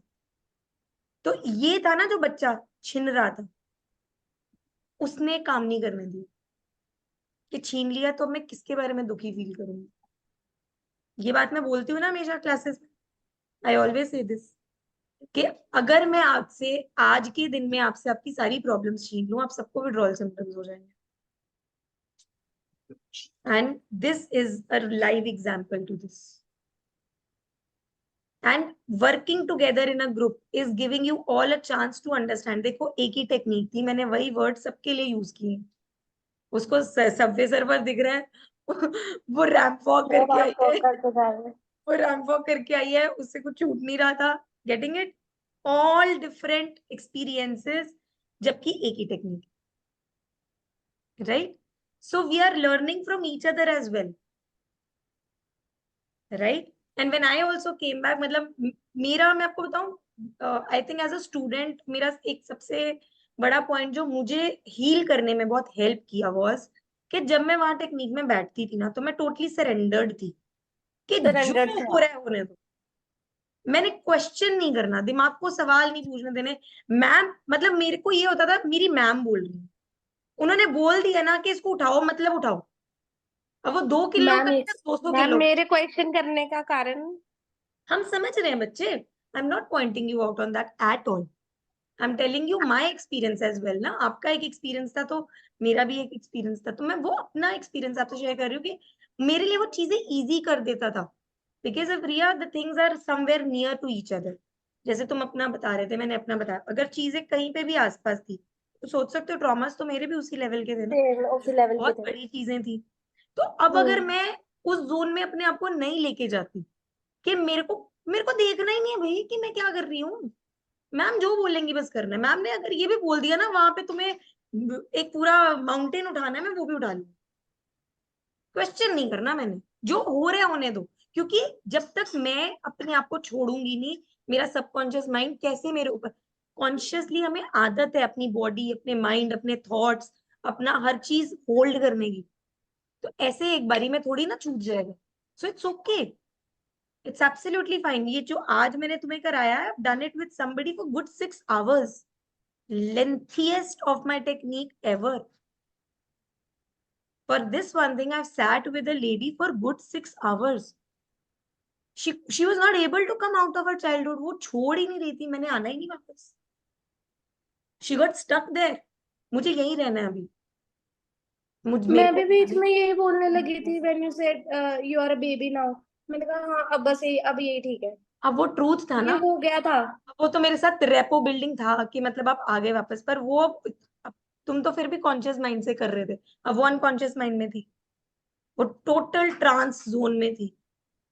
तो ये था ना जो बच्चा छिन रहा था, उसने काम नहीं करने दिया, कि छीन लिया तो मैं किसके बारे में दुखी फील करूंगी। ये बात मैं बोलती हूँ ना हमेशा क्लासेस में, आई ऑलवेज से दिस, कि अगर मैं आपसे आज के दिन में आपसे आपकी सारी प्रॉब्लम्स छीन लूं, आप सबको विड्रॉल सिम्टम्स हो जाएंगे। And this is a live example to this. And working together in a group is giving you all a chance to understand. देखो एक ही टेक्निक थी, मैंने वही वर्ड सबके लिए यूज किए। उसको सबवे सर्वर दिख रहा है वो रैंप वॉक
वो
करके आई
आप
है,
करके जा रहे हैं।
वो रैंप वॉक करके आई है, उससे कुछ छूट नहीं रहा था। Getting it, all different experiences, जबकि एक ही technique, right. So we are learning from each other as well, right. And when I also came back, मतलब मेरा, मैं आपको बताऊं, I think as a student मेरा एक सबसे बड़ा पॉइंट जो मुझे हील करने में बहुत हेल्प किया वाज, कि जब मैं वहां टेक्निक में बैठती थी ना, तो मैं टोटली सरेंडर्ड थी, कि जो
सरेंडर थे
हो
आप।
रहा है होने दो। मैंने क्वेश्चन नहीं करना, दिमाग को सवाल नहीं पूछने देने। मैम, मतलब मेरे को ये होता था मेरी मैम बोल रही है, उन्होंने बोल दिया ना कि इसको उठाओ, मतलब उठाओ। अब वो 2 किलो
मैम
का
इस
200 किलो,
मैम मेरे क्वेश्चन करने का कारण।
हम समझ रहे हैं बच्चे। I am not pointing you out on that at all, I am telling you my experience as well ना। आपका एक एक्सपीरियंस था, तो मेरा भी एक एक्सपीरियंस था, तो मैं वो अपना एक्सपीरियंस आपसे शेयर कर रही हूँ, कि मेरे लिए वो चीजें इजी कर देता था। Because of Riya the things are somewhere near to each other. जैसे तुम अपना बता रहे थे, मैंने अपना बताया, अगर चीजें कहीं पे भी आसपास थी, तो सोच सकते हो ट्रॉमास तो मेरे भी उसी लेवल के थे ना,
सेम उसी लेवल के
बहुत
थे।
बड़ी चीजें थी। तो अब अगर
हम्म।
मैं उस जोन में अपने आप को नहीं लेके जाती, कि मेरे को देखना ही नहीं है भाई कि मैं क्या कर रही हूँ, मैम जो बोलेंगी बस करना है। मैम ने अगर ये भी बोल दिया ना, वहां पे तुम्हें एक पूरा माउंटेन उठाना है, मैं वो भी उठा लूँ। क्वेश्चन नहीं करना मैंने, जो हो रहा है होने दो, क्योंकि जब तक मैं अपने आप को छोड़ूंगी नहीं, मेरा सबकॉन्शियस माइंड कैसे मेरे ऊपर, कॉन्शियसली हमें आदत है अपनी बॉडी, अपने माइंड, अपने थॉट्स, अपना हर चीज होल्ड करने की, तो ऐसे एक बारी में थोड़ी ना छूट जाएगा। So it's okay, it's absolutely fine. ये जो आज मैंने तुम्हें कराया है, done it with somebody for good 6 hours, lengthiest of my technique ever. For this one thing, I've sat with a lady for good 6 hours. She was not able to come out of her childhood. वो छोड़ ही नहीं रही थी, मैंने आना ही नहीं वापस। She got stuck there. मुझे यही रहना है अभी। मेरे
मैं
को
भी बीच में यही बोलने लगी थी when you said you are a baby now। मैंने कहा हाँ अब बस यही, अब यही ठीक है,
अब वो ट्रूथ था
ये
ना,
हो गया था।
वो तो मेरे साथ रेपो बिल्डिंग था कि मतलब आप आगे वापस, पर वो अब तुम तो फिर भी कॉन्शियस माइंड से कर रहे थे, अब वो अनकॉन्शियस माइंड में थी, वो टोटल ट्रांस जोन में थी,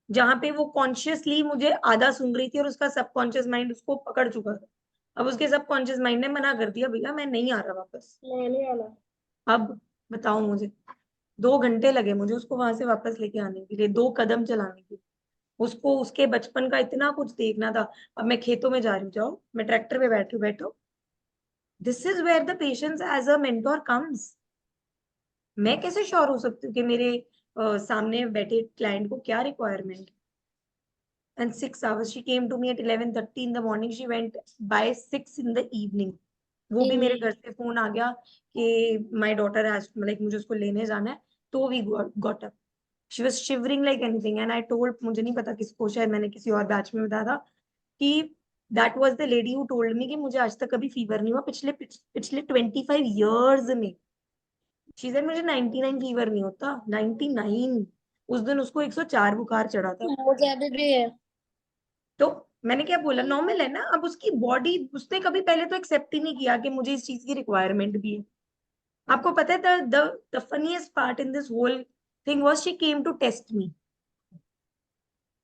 जहां पे वो कॉन्शियसली मुझे आधा सुन रही थी और उसका सबकॉन्शियस माइंड उसको पकड़ चुका था। अब उसके सबकॉन्शियस माइंड ने मना कर दिया, भैया मैं नहीं आ रहा वापस।
मैं नहीं आना।
अब बताओ मुझे, 2 घंटे लगे मुझे उसको वहां से वापस लेके आने के लिए, 2 कदम चलाने के लिए, उसको उसके बचपन का इतना कुछ देखना था। अब मैं खेतों में जा रही हूँ, जाओ, मैं ट्रैक्टर पे बैठी हूँ, बैठो। This is where the patience as a mentor comes. मैं कैसे श्योर हो सकती हूँ कि मेरे सामने बैठे क्लाइंट को क्या requirement. And 6 hours, she came to me at 11:30 in the morning, she went by 6 in the evening। वो भी मेरे घर से फोन आ गया कि माई डॉटर हैज, लाइक मुझे उसको लेने जाना है, तो we got up. She was shivering like anything and I told, मुझे नहीं पता किसको, शायद मैंने किसी और बैच में बताया था कि that was the lady who told me कि मुझे आज तक कभी फीवर नहीं हुआ पिछले पिछले 25 years में। शी सेड मुझे 99 फीवर नहीं होता, 99। उस दिन उसको 104 बुखार चढ़ा था।
मुझे अभी भी है।
तो मैंने क्या बोला, नॉर्मल है ना। अब उसकी बॉडी, उसने कभी पहले तो एक्सेप्ट ही नहीं किया कि मुझे इस चीज की रिक्वायरमेंट भी है। आपको पता है the funniest part in this whole thing was she came to test me.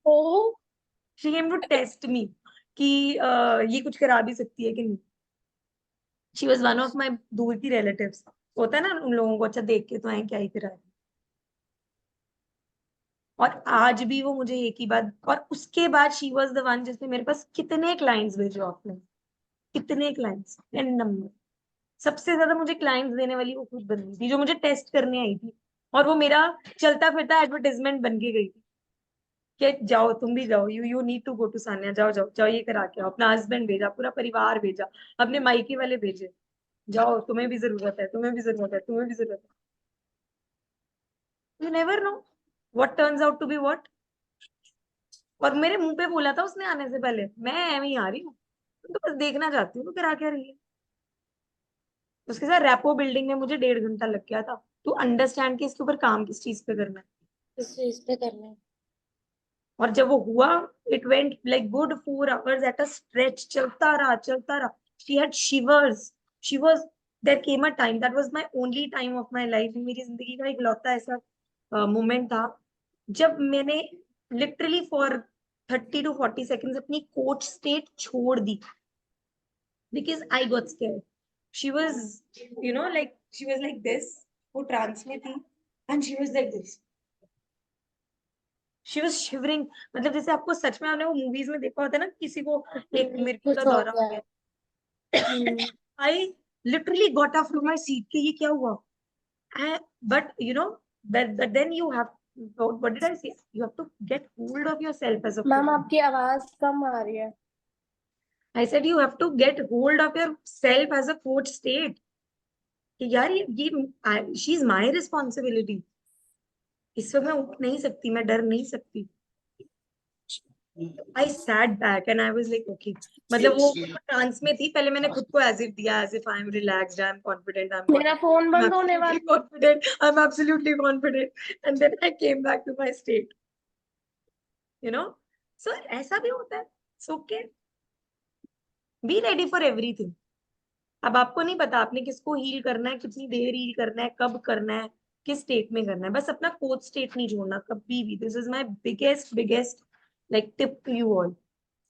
Oh
she came to test me कि ये कुछ करा भी सकती है कि नहीं। She was one of my दूर की रिलेटिव्स। होता है ना उन लोगों को, अच्छा देख के तो आए क्या ही करा है। और आज भी वो मुझे एक ही बात, और उसके बाद शी वाज द वन जिसने मेरे पास कितने क्लाइंट्स भेजे ऑफलाइन, कितने क्लाइंट्स एंड नंबर। सबसे ज्यादा मुझे क्लाइंट्स देने वाली वो खुद बंदी थी, जो मुझे टेस्ट करने आई थी, और वो मेरा चलता फिरता एडवर्टाइजमेंट बन के गई थी कि जाओ तुम भी जाओ, you need to go to Sania, जाओ जाओ जाओ, ये करा के आओ। अपना हस्बैंड भेजा, पूरा परिवार भेजा, अपने मायके वाले भेजे, जाओ तुम्हें भी जरूरत है, तुम्हें भी जरूरत है, तुम्हें भी जरूरत है। You never know what turns out to be what. और मेरे मुंह पे बोला था उसने आने से पहले, मैं एवं ही आ रही हूँ, तो बस देखना चाहती हूँ तो करा क्या रही है। उसके साथ रैपो बिल्डिंग में मुझे 1.5 घंटा लग गया था टू अंडरस्टैंड कि इसके ऊपर काम किस चीज पे करना है।
इस चीज पे करना है।
और जब वो हुआ, it went like good 4 hours at a stretch, चलता रहा चलता रहा। She had shivers, she was, there came a time, that was my only time of my life, मेरी जिंदगी का इकलौता ऐसा मोमेंट था जब मैंने लिटरली फॉर 30 to 40 seconds अपनी कोच स्टेट छोड़ दी, because I got scared. She was, like, she was like this, वो ट्रांस में थी, and she was like this. She was shivering, मतलब जैसे आपको सच में, आपने वो मूवीज में देखा होता है ना, किसी को एक मिर्गी का
कुछ हो
दौरा हो
गया।
गया। I literally got up from my seat कि ये क्या हुआ? But but then you have, what did I say? You have to get hold of yourself as a
ma'am
coach.
आपकी आवाज कम आ रही है।
I said you have to get hold of yourself as a coach state. कि यार ये she is my responsibility. इस वक्त मैं उठ नहीं सकती, मैं डर नहीं सकती। I sat back and I was like okay. मतलब वो ट्रांस में थी, पहले मैंने खुद को एज इफ दिया, as if I am relaxed, I am confident, I am
मेरा फोन बंद होने वाला।
Confident, I am absolutely confident, and then I came back to my state, you know. So ऐसा भी होता है, so okay, be ready for everything. अब आपको नहीं पता आपने किसको हील करना है, कितनी देर हील करना है, कब करना है, किस स्टेट में करना है, बस अपना कोच स्टेट नहीं छोड़ना कभी भी। This is my biggest biggest like tip to you all.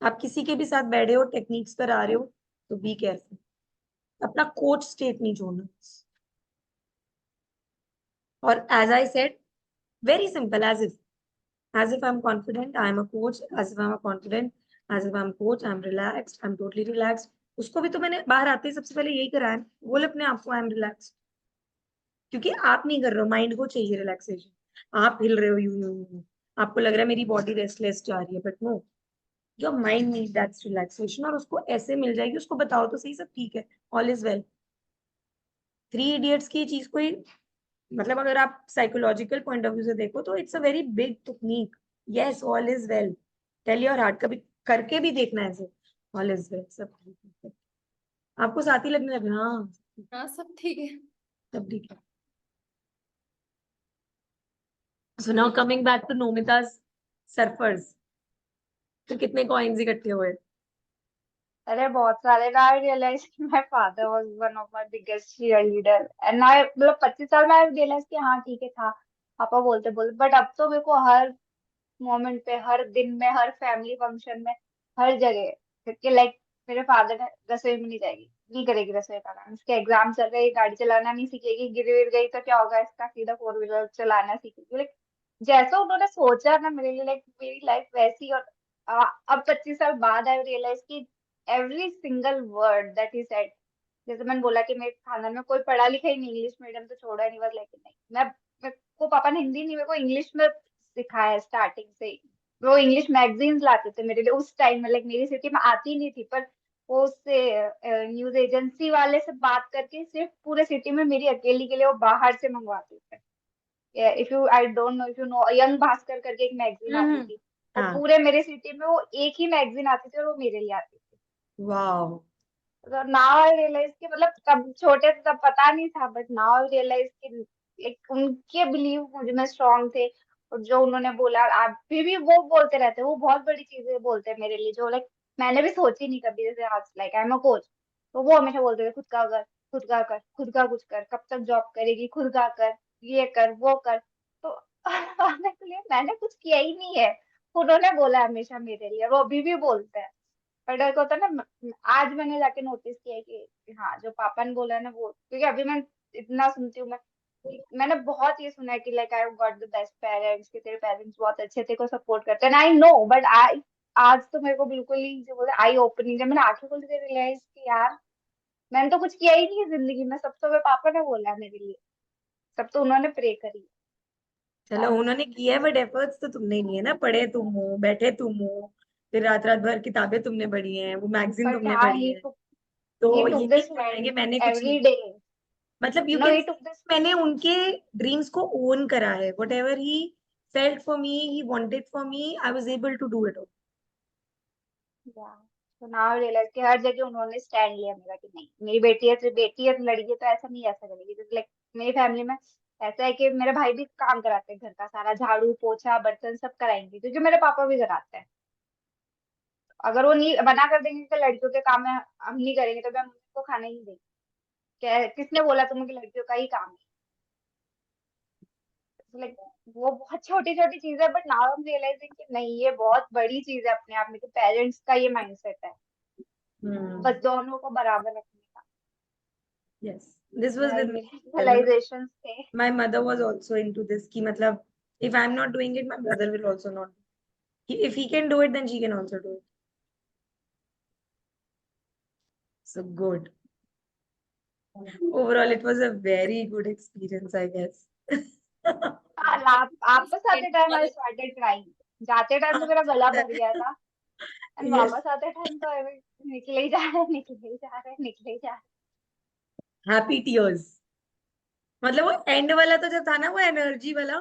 आप किसी के भी साथ बैठे हो, टेक्निक्स पर आ रहे हो, तो बी केयरफुल, अपना कोच स्टेट नहीं छोड़ना। और as I said, Very simple, as if I'm confident, I'm a coach, as if I'm a confident, as if I'm coach, I'm relaxed, I'm totally relaxed. उसको भी तो मैंने बाहर आते ही सबसे पहले यही करा है, बोल अपने आप को आई एम रिलैक्स, क्योंकि आप नहीं कर रहे हो, माइंड को चाहिए रिलैक्सेशन, आप हिल रहे हो यूं, आपको लग रहा है मेरी बॉडी रेस्टलेस जा रही है, but no, your mind need that relaxation, और उसको ऐसे मिल जाएगी, उसको बताओ तो सही सब ठीक है, all is well. Three idiots की चीज को ही, मतलब अगर आप साइकोलॉजिकल पॉइंट ऑफ व्यू से देखो तो it's a very big technique. Yes, all is well, tell your heart, कभी करके भी देखना है ऐसे, ऑल इज वेल, सब ठीक है, आपको साथी लगने लगे, हाँ
हाँ सब ठीक है।
सब ठीक है। So now coming back to Nomita's surfers, तो कितने कॉइन्स इकट्ठे हुए?
अरे बहुत सारे ना। आई रियलाइज कि my father was one of my biggest cheer leader and I मतलब 25 साल में आई रियलाइज कि हाँ ठीक है था, पापा बोलते बोलते, बट अब तो मेरे को हर मोमेंट पे, हर दिन में, हर फैमिली फंक्शन में, हर जगह, क्योंकि लाइक मेरे फादर ने रसोई में नहीं जाएगी, नहीं करेगी रसोई का काम, इसके एग्जाम चल रहे, गाड़ी चलाना नहीं सीखेगी, गिर गिर गई तो क्या होगा, इसका सीधा 4 व्हीलर चलाना सीखेगी। लाइक जैसा उन्होंने सोचा ना मेरे लिए, लाइक मेरी लाइफ वैसी। और अब 25 साल बाद आई रियलाइज कि every single word that he said, जैसे मैंने बोला कि मेरे खानदान में कोई पढ़ा लिखा ही नहीं, इंग्लिश मीडियम तो छोड़ा ही नहीं, बस लेकिन नहीं, मैं मेरे को पापा ने हिंदी नहीं, मेरे को इंग्लिश में सिखाया है स्टार्टिंग से ही। वो इंग्लिश मैगजीन्स लाते थे मेरे लिए उस टाइम में, लाइक मेरी सिटी में आती नहीं थी, पर वो उससे न्यूज एजेंसी वाले से बात करके सिर्फ पूरे सिटी में मेरी अकेली के लिए वो बाहर से मंगवाते थे। If you I don't know if you know, young Bhaskar करके एक मैगजीन आती थी, और
हाँ,
पूरे मेरे सिटी में वो एक ही मैगजीन आती थी और वो मेरे लिए आती थी।
वाओ,
तो नाउ आई रियलाइज कि मतलब तब छोटे थे तब पता नहीं था, बट नाउ आई रियलाइज कि एक उनके बिलीव मुझ में स्ट्रांग थे, और जो उन्होंने बोला अभी भी वो बोलते रहते हैं, वो बहुत बड़ी चीजें बोलते हैं मेरे लिए, जो लाइक मैंने भी सोची नहीं कभी, जैसे आज like I am a coach, तो वो हमेशा बोलते थे खुद का कर, खुद का कर, खुद का कुछ कर, कब तक जॉब करेगी, खुद का कर, ये कर वो कर। तो मैंने कुछ किया ही नहीं है, उन्होंने बोला हमेशा मेरे लिए, वो अभी भी बोलते हैं। पर डर को होता है ना, आज मैंने जाके नोटिस किया कि हाँ जो पापा ने बोला है ना वो, क्योंकि अभी मैं इतना सुनती हूँ, मैंने बहुत ये सुना है कि like I got the best parents, कि तेरे पेरेंट्स बहुत अच्छे थे, को सपोर्ट करते हैं, आई नो, बट आई आज तो मेरे को बिल्कुल ही जो बोले आई ओपनिंग, जब मैंने आंखें खोली तो रियलाइज कि यार मैंने तो कुछ किया ही नहीं है जिंदगी में, सब तो मेरे पापा ने बोला है मेरे लिए, सब तो उन्होंने प्रे करी
चलो
है।
उन्होंने किया है, बट एफर्ट्स तो तुमने ही नहीं है ना, पढ़े तुम हो, बैठे तुम हो, फिर रात रात भर किताबें तुमने पढ़ी हैं, वो मैगजीन
बट
तुमने
हाँ,
पढ़ी है, तो
he
ये
took
नहीं
this
बोल पाएंगे
stand
मैंने कुछ नहीं
every
किया।
day.
मतलब यू
No,
कैन
he
से
took this.
मैंने उनके ड्रीम्स को ओन करा है, whatever he felt for me, he wanted for me, I was able to do it.
Yeah. तो नाउ रियलाइज कि हर जगह उन्होंने स्टैंड लिया मेरा, कि नहीं मेरी बेटी है तो लड़की है तो ऐसा नहीं, ऐसा करेगी, लाइक मेरी फैमिली में ऐसा है कि मेरे भाई भी काम कराते हैं, घर का सारा झाड़ू पोछा बर्तन सब कराएंगे, क्योंकि मेरे पापा भी कराते हैं। अगर वो नहीं मना कर देंगे कि लड़कियों के काम है हम नहीं करेंगे, तो मैं मम्मी को खाना ही नहीं देंगे, किसने बोला तुम्हें कि लड़कियों का ही काम है, लाइक वो बहुत छोटी छोटी चीज है, but now I am realising कि नहीं ये बहुत बड़ी चीज है अपने आप में, कि पेरेंट्स का ये माइंडसेट है,
हम्म,
बस दोनों को बराबर रखने का।
यस, दिस वाज
यही
विद मी
मेरे
एज वेल, मतलब
रियलाइजेशंस थे।
My mother was also into this, कि मतलब if I am not doing it my brother will also not, if he can do it then she can also do it, so good. Overall it was a very good experience, I guess.
वापस आते time I started crying, जाते time तो मेरा गला भर गया था, and
Yes,
वापस आते टाइम तो निकले ही जा रहे, निकले ही जा रहे, निकले ही जा रहे।
happy tears, मतलब वो एंड वाला तो जो था ना वो एनर्जी वाला,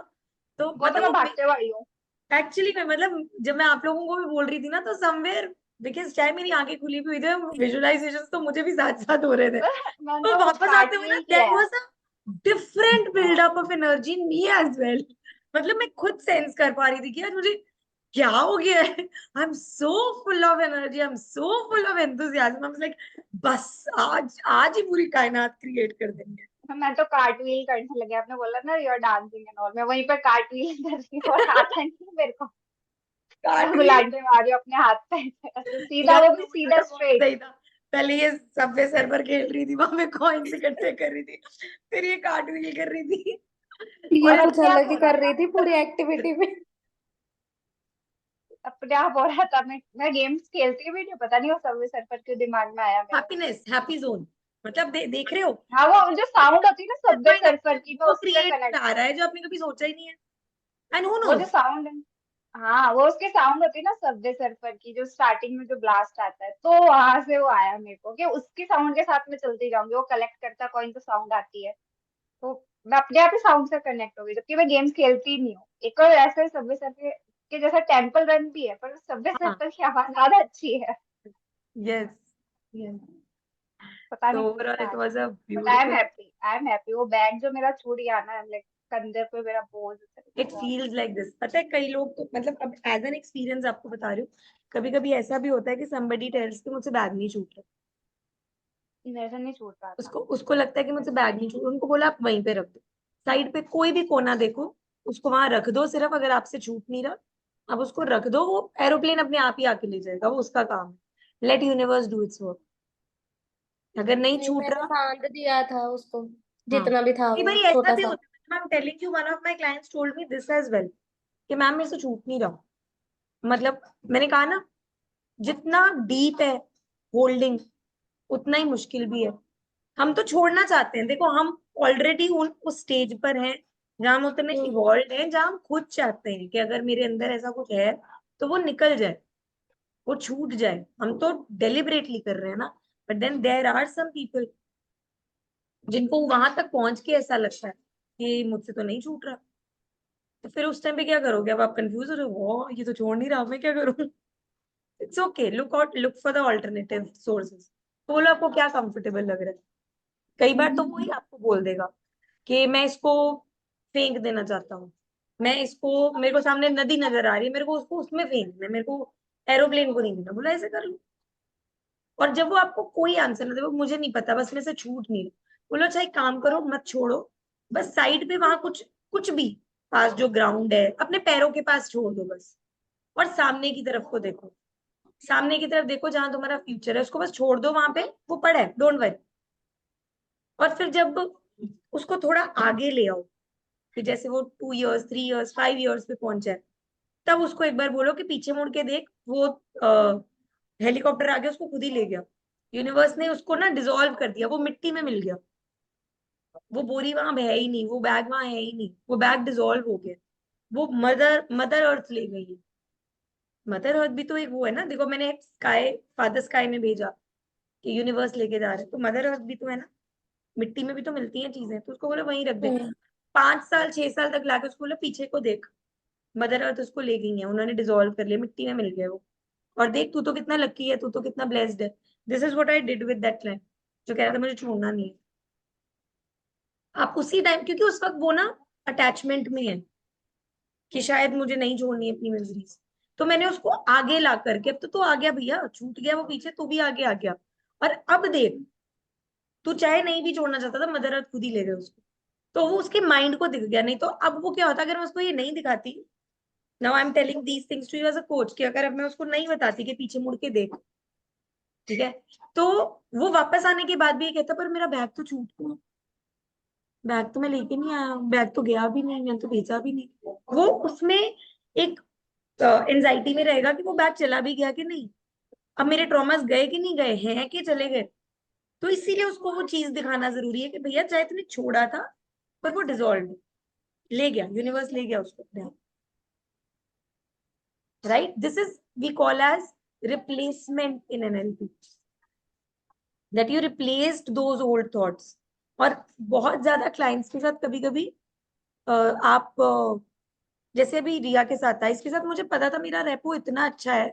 तो
वो तो
मतलब
मैं
वो
भागते वाली हूँ।
एक्चुअली में, मतलब जब मैं आप लोगों को भी बोल रही थी ना, तो समवेयर, बिकॉज चाहे मेरी आंखें खुली भी हुई थी, विजुअलाइजेशंस तो मुझे भी साथ साथ हो रहे थे,
मैंने
तो
तो
वापस आते हुए ना
कार्टव्हील किया
देयर
है।
Was a different buildup of energy in me as well, मतलब मैं खुद सेंस कर पा रही थी कि आज मुझे क्या हो गया है, I am so full of energy, I am so full of enthusiasm, I was like बस आज आज ही पूरी कायनात क्रिएट कर देंगे।
मैं तो कार्टव्हील करने लगे, आपने बोला ना you are dancing and all, मैं वहीं पर कार्टव्हील कर रही हूँ, और आता नहीं मेरे को,
कार्टवील,
गुलाटे मार रही हूँ अपने हाथ पे ऐसे सीधा,
यार
वो भी
नोबिता
सीधा
का बहुत
स्ट्रेट।
सही था, पहले ये सबवे सर्वर खेल रही थी, वहां में कॉइन्स इकट्ठे कर रही थी, फिर ये कार्टवील कर रही थी।
ये
और
कुछ
अपने आप
अलग ही
हो रहा
कर रही
था,
थी पूरी एक्टिविटी में।
अपने आप हो रहा था। मैं गेम्स खेलती भी नहीं, पता नहीं वो सर्वे सर्वर क्यों दिमाग में आया मेरे।
हैप्पीनेस, हैप्पी जोन, मतलब देख रहे हो,
हाँ, वो जो साउंड होती है ना सबवे
माइंड
सर्फर की, मैं
वो
उसी से
क्रिएट
कनेक्ट।
करा रहा है जो आपने कभी सोचा ही नहीं है। एंड हु
वो जो
नोस।
साउंड है, हाँ वो उसके साउंड होती है ना सबवे सर्फर की, जो स्टार्टिंग में जो ब्लास्ट आता है, तो वहां से वो आया मेरे को कि उसकी साउंड के साथ मैं चलती जाऊंगी, वो कलेक्ट करता कॉइन तो साउंड आती है, तो मैं अपने आप ही साउंड से कनेक्ट हो गई, जबकि मैं गेम्स खेलती ही नहीं हूँ। एक और ऐसे सबवे सर्फर के जैसा टेम्पल रन भी है, पर सबवे
हाँ,
सर्फर की आवाज ज्यादा अच्छी है।
Yes, yes.
पता
सो
नहीं क्यों
ओवरऑल
ऐसा
इट
आ
वाज अ
गया, but
beautiful,
I am happy. वो बैग जो मेरा छूट गया ना, लाइक कंधे पे मेरा बोझ
इट फील्स लाइक दिस। पता है कई लोग तो मतलब अब एज एन एक्सपीरियंस आपको बता रही हूँ, कभी कभी ऐसा भी होता है कि somebody tells कि मुझसे बैग नहीं छूट रहा,
मेरे से नहीं छूट रहा था।
उसको उसको लगता है कि मुझसे बैग नहीं छूट, उनको बोला आप वहीं पे रख दो, साइड पे कोई भी कोना देखो, उसको वहां रख दो, सिर्फ अगर आपसे छूट नहीं रहा आप उसको रख दो, वो एरोप्लेन अपने आप ही आके ले जाएगा, वो उसका काम है। Let universe do its work. अगर नहीं
नहीं,
छूट
मैंने
रहा,
बांध दिया था उसको,
हाँ,
जितना भी था
कई
वो
बार ऐसा
छोटा
भी
सा।
होता है। I am telling you, one of my clients told me this as well कि मैम मेरे से छूट नहीं रहा, मतलब मैंने कहा ना, जितना डीप है होल्डिंग उतना ही मुश्किल भी है। हम तो छोड़ना चाहते हैं, देखो हम ऑलरेडी उस स्टेज पर हैं जहां हम उतने
हम्म।
इवॉल्व हैं, जहां हम खुद चाहते हैं कि अगर मेरे अंदर ऐसा कुछ है तो वो निकल जाए, वो छूट जाए। हम तो डेलिबरेटली कर रहे हैं ना, but then there are some people जिनको वहां तक पहुंच के ऐसा लगता है कि मुझसे तो नहीं छूट रहा, तो फिर उस टाइम पे क्या करोगे? अब आप कंफ्यूज हो रहे हो, ये तो छोड़ नहीं रहा, मैं क्या करूं? It's okay, look for the alternative sources. बोलो आपको क्या कंफर्टेबल लग रहा है। कई बार तो वो ही आपको बोल देगा कि मैं इसको फेंक देना चाहता हूँ, मैं इसको, मेरे को सामने नदी नजर आ रही है, मेरे को उसको उसमें फेंकना है, मेरे को एरोप्लेन को नहीं देना। बोला ऐसे कर लो। और जब वो आपको कोई आंसर ना दे, वो मुझे नहीं पता बस मेरे से छूट नहीं रहा, बोलो अच्छा एक काम करो, मत छोड़ो, बस साइड पे वहां कुछ कुछ भी पास जो ग्राउंड है अपने पैरों के पास छोड़ दो बस, और सामने की तरफ को देखो, सामने की तरफ देखो जहां तुम्हारा फ्यूचर है, उसको बस छोड़ दो वहां पे, वो पड़ा है, डोंट वरी। और फिर जब उसको थोड़ा आगे ले आओ, कि जैसे वो 2 इयर्स, 3 इयर्स, 5 इयर्स पे पहुंचा है, तब उसको एक बार बोलो कि पीछे मुड़ के देख, वो हेलीकॉप्टर आगे उसको खुद ही ले गया, यूनिवर्स ने उसको ना डिसॉल्व कर दिया, वो मिट्टी में मिल गया, वो बोरी वहां है ही नहीं, वो बैग वहां है ही नहीं, वो बैग डिसॉल्व हो गया, वो मदर मदर अर्थ ले गई है। मदर अर्थ भी तो एक वो है ना, देखो मैंने स्काई, फादर स्काई में भेजा कि यूनिवर्स लेके जा रहे हैं, तो मदर अर्थ भी तो है ना, मिट्टी में भी तो मिलती हैं चीजें, तो उसको बोलो वहीं रख दे।
हम्म।
5 साल 6 साल तक लाके उसको बोलो पीछे को देख, मदर अर्थ उसको ले गई है, उन्होंने डिसॉल्व कर लिया, मिट्टी में मिल गया वो। और देख तू तो कितना लकी है, तू तो कितना ब्लेस्ड है। This is what I did with that client जो कह रहा था मुझे छोड़ना नहीं है। आप उसी टाइम, क्योंकि उस वक्त वो ना अटैचमेंट में है कि शायद मुझे नहीं छोड़नी अपनी मेमोरीज, तो मैंने उसको आगे ला करके, अब तो आ गया भैया, छूट गया वो पीछे, तू भी आगे आ गया। और अब देख, तू चाहे नहीं भी छोड़ना चाहता था, मदर अर्थ खुद ही ले गए उसको, तो वो उसके माइंड को दिख गया। नहीं तो अब वो क्या होता अगर मैं उसको ये नहीं दिखाती, now I am telling these things to you as a coach, कि अगर अब मैं उसको नहीं बताती कि पीछे मुड़ के देख, ठीक है, तो वो वापस आने के बाद भी ये कहता पर मेरा बैग तो छूट गया, बैग तो मैं लेके नहीं आया, बैग तो गया भी नहीं, मैंने तो भेजा भी नहीं। वो उसमें एक एंजाइटी में रहेगा कि वो बैग चला भी गया कि नहीं, अब मेरे ट्रॉमास गए कि नहीं गए, हैं कि चले गए। तो इसीलिए उसको वो चीज दिखाना जरूरी है कि भैया चाहे तुमने छोड़ा था, पर वो डिजोल्व ले गया, यूनिवर्स ले गया उसको अपने आप। Right, this is we call as replacement in NLP, that you replaced those old thoughts. और बहुत ज्यादा क्लाइंट्स के साथ कभी कभी आप जैसे अभी रिया के साथ था, इसके साथ मुझे पता था मेरा रेपो इतना अच्छा है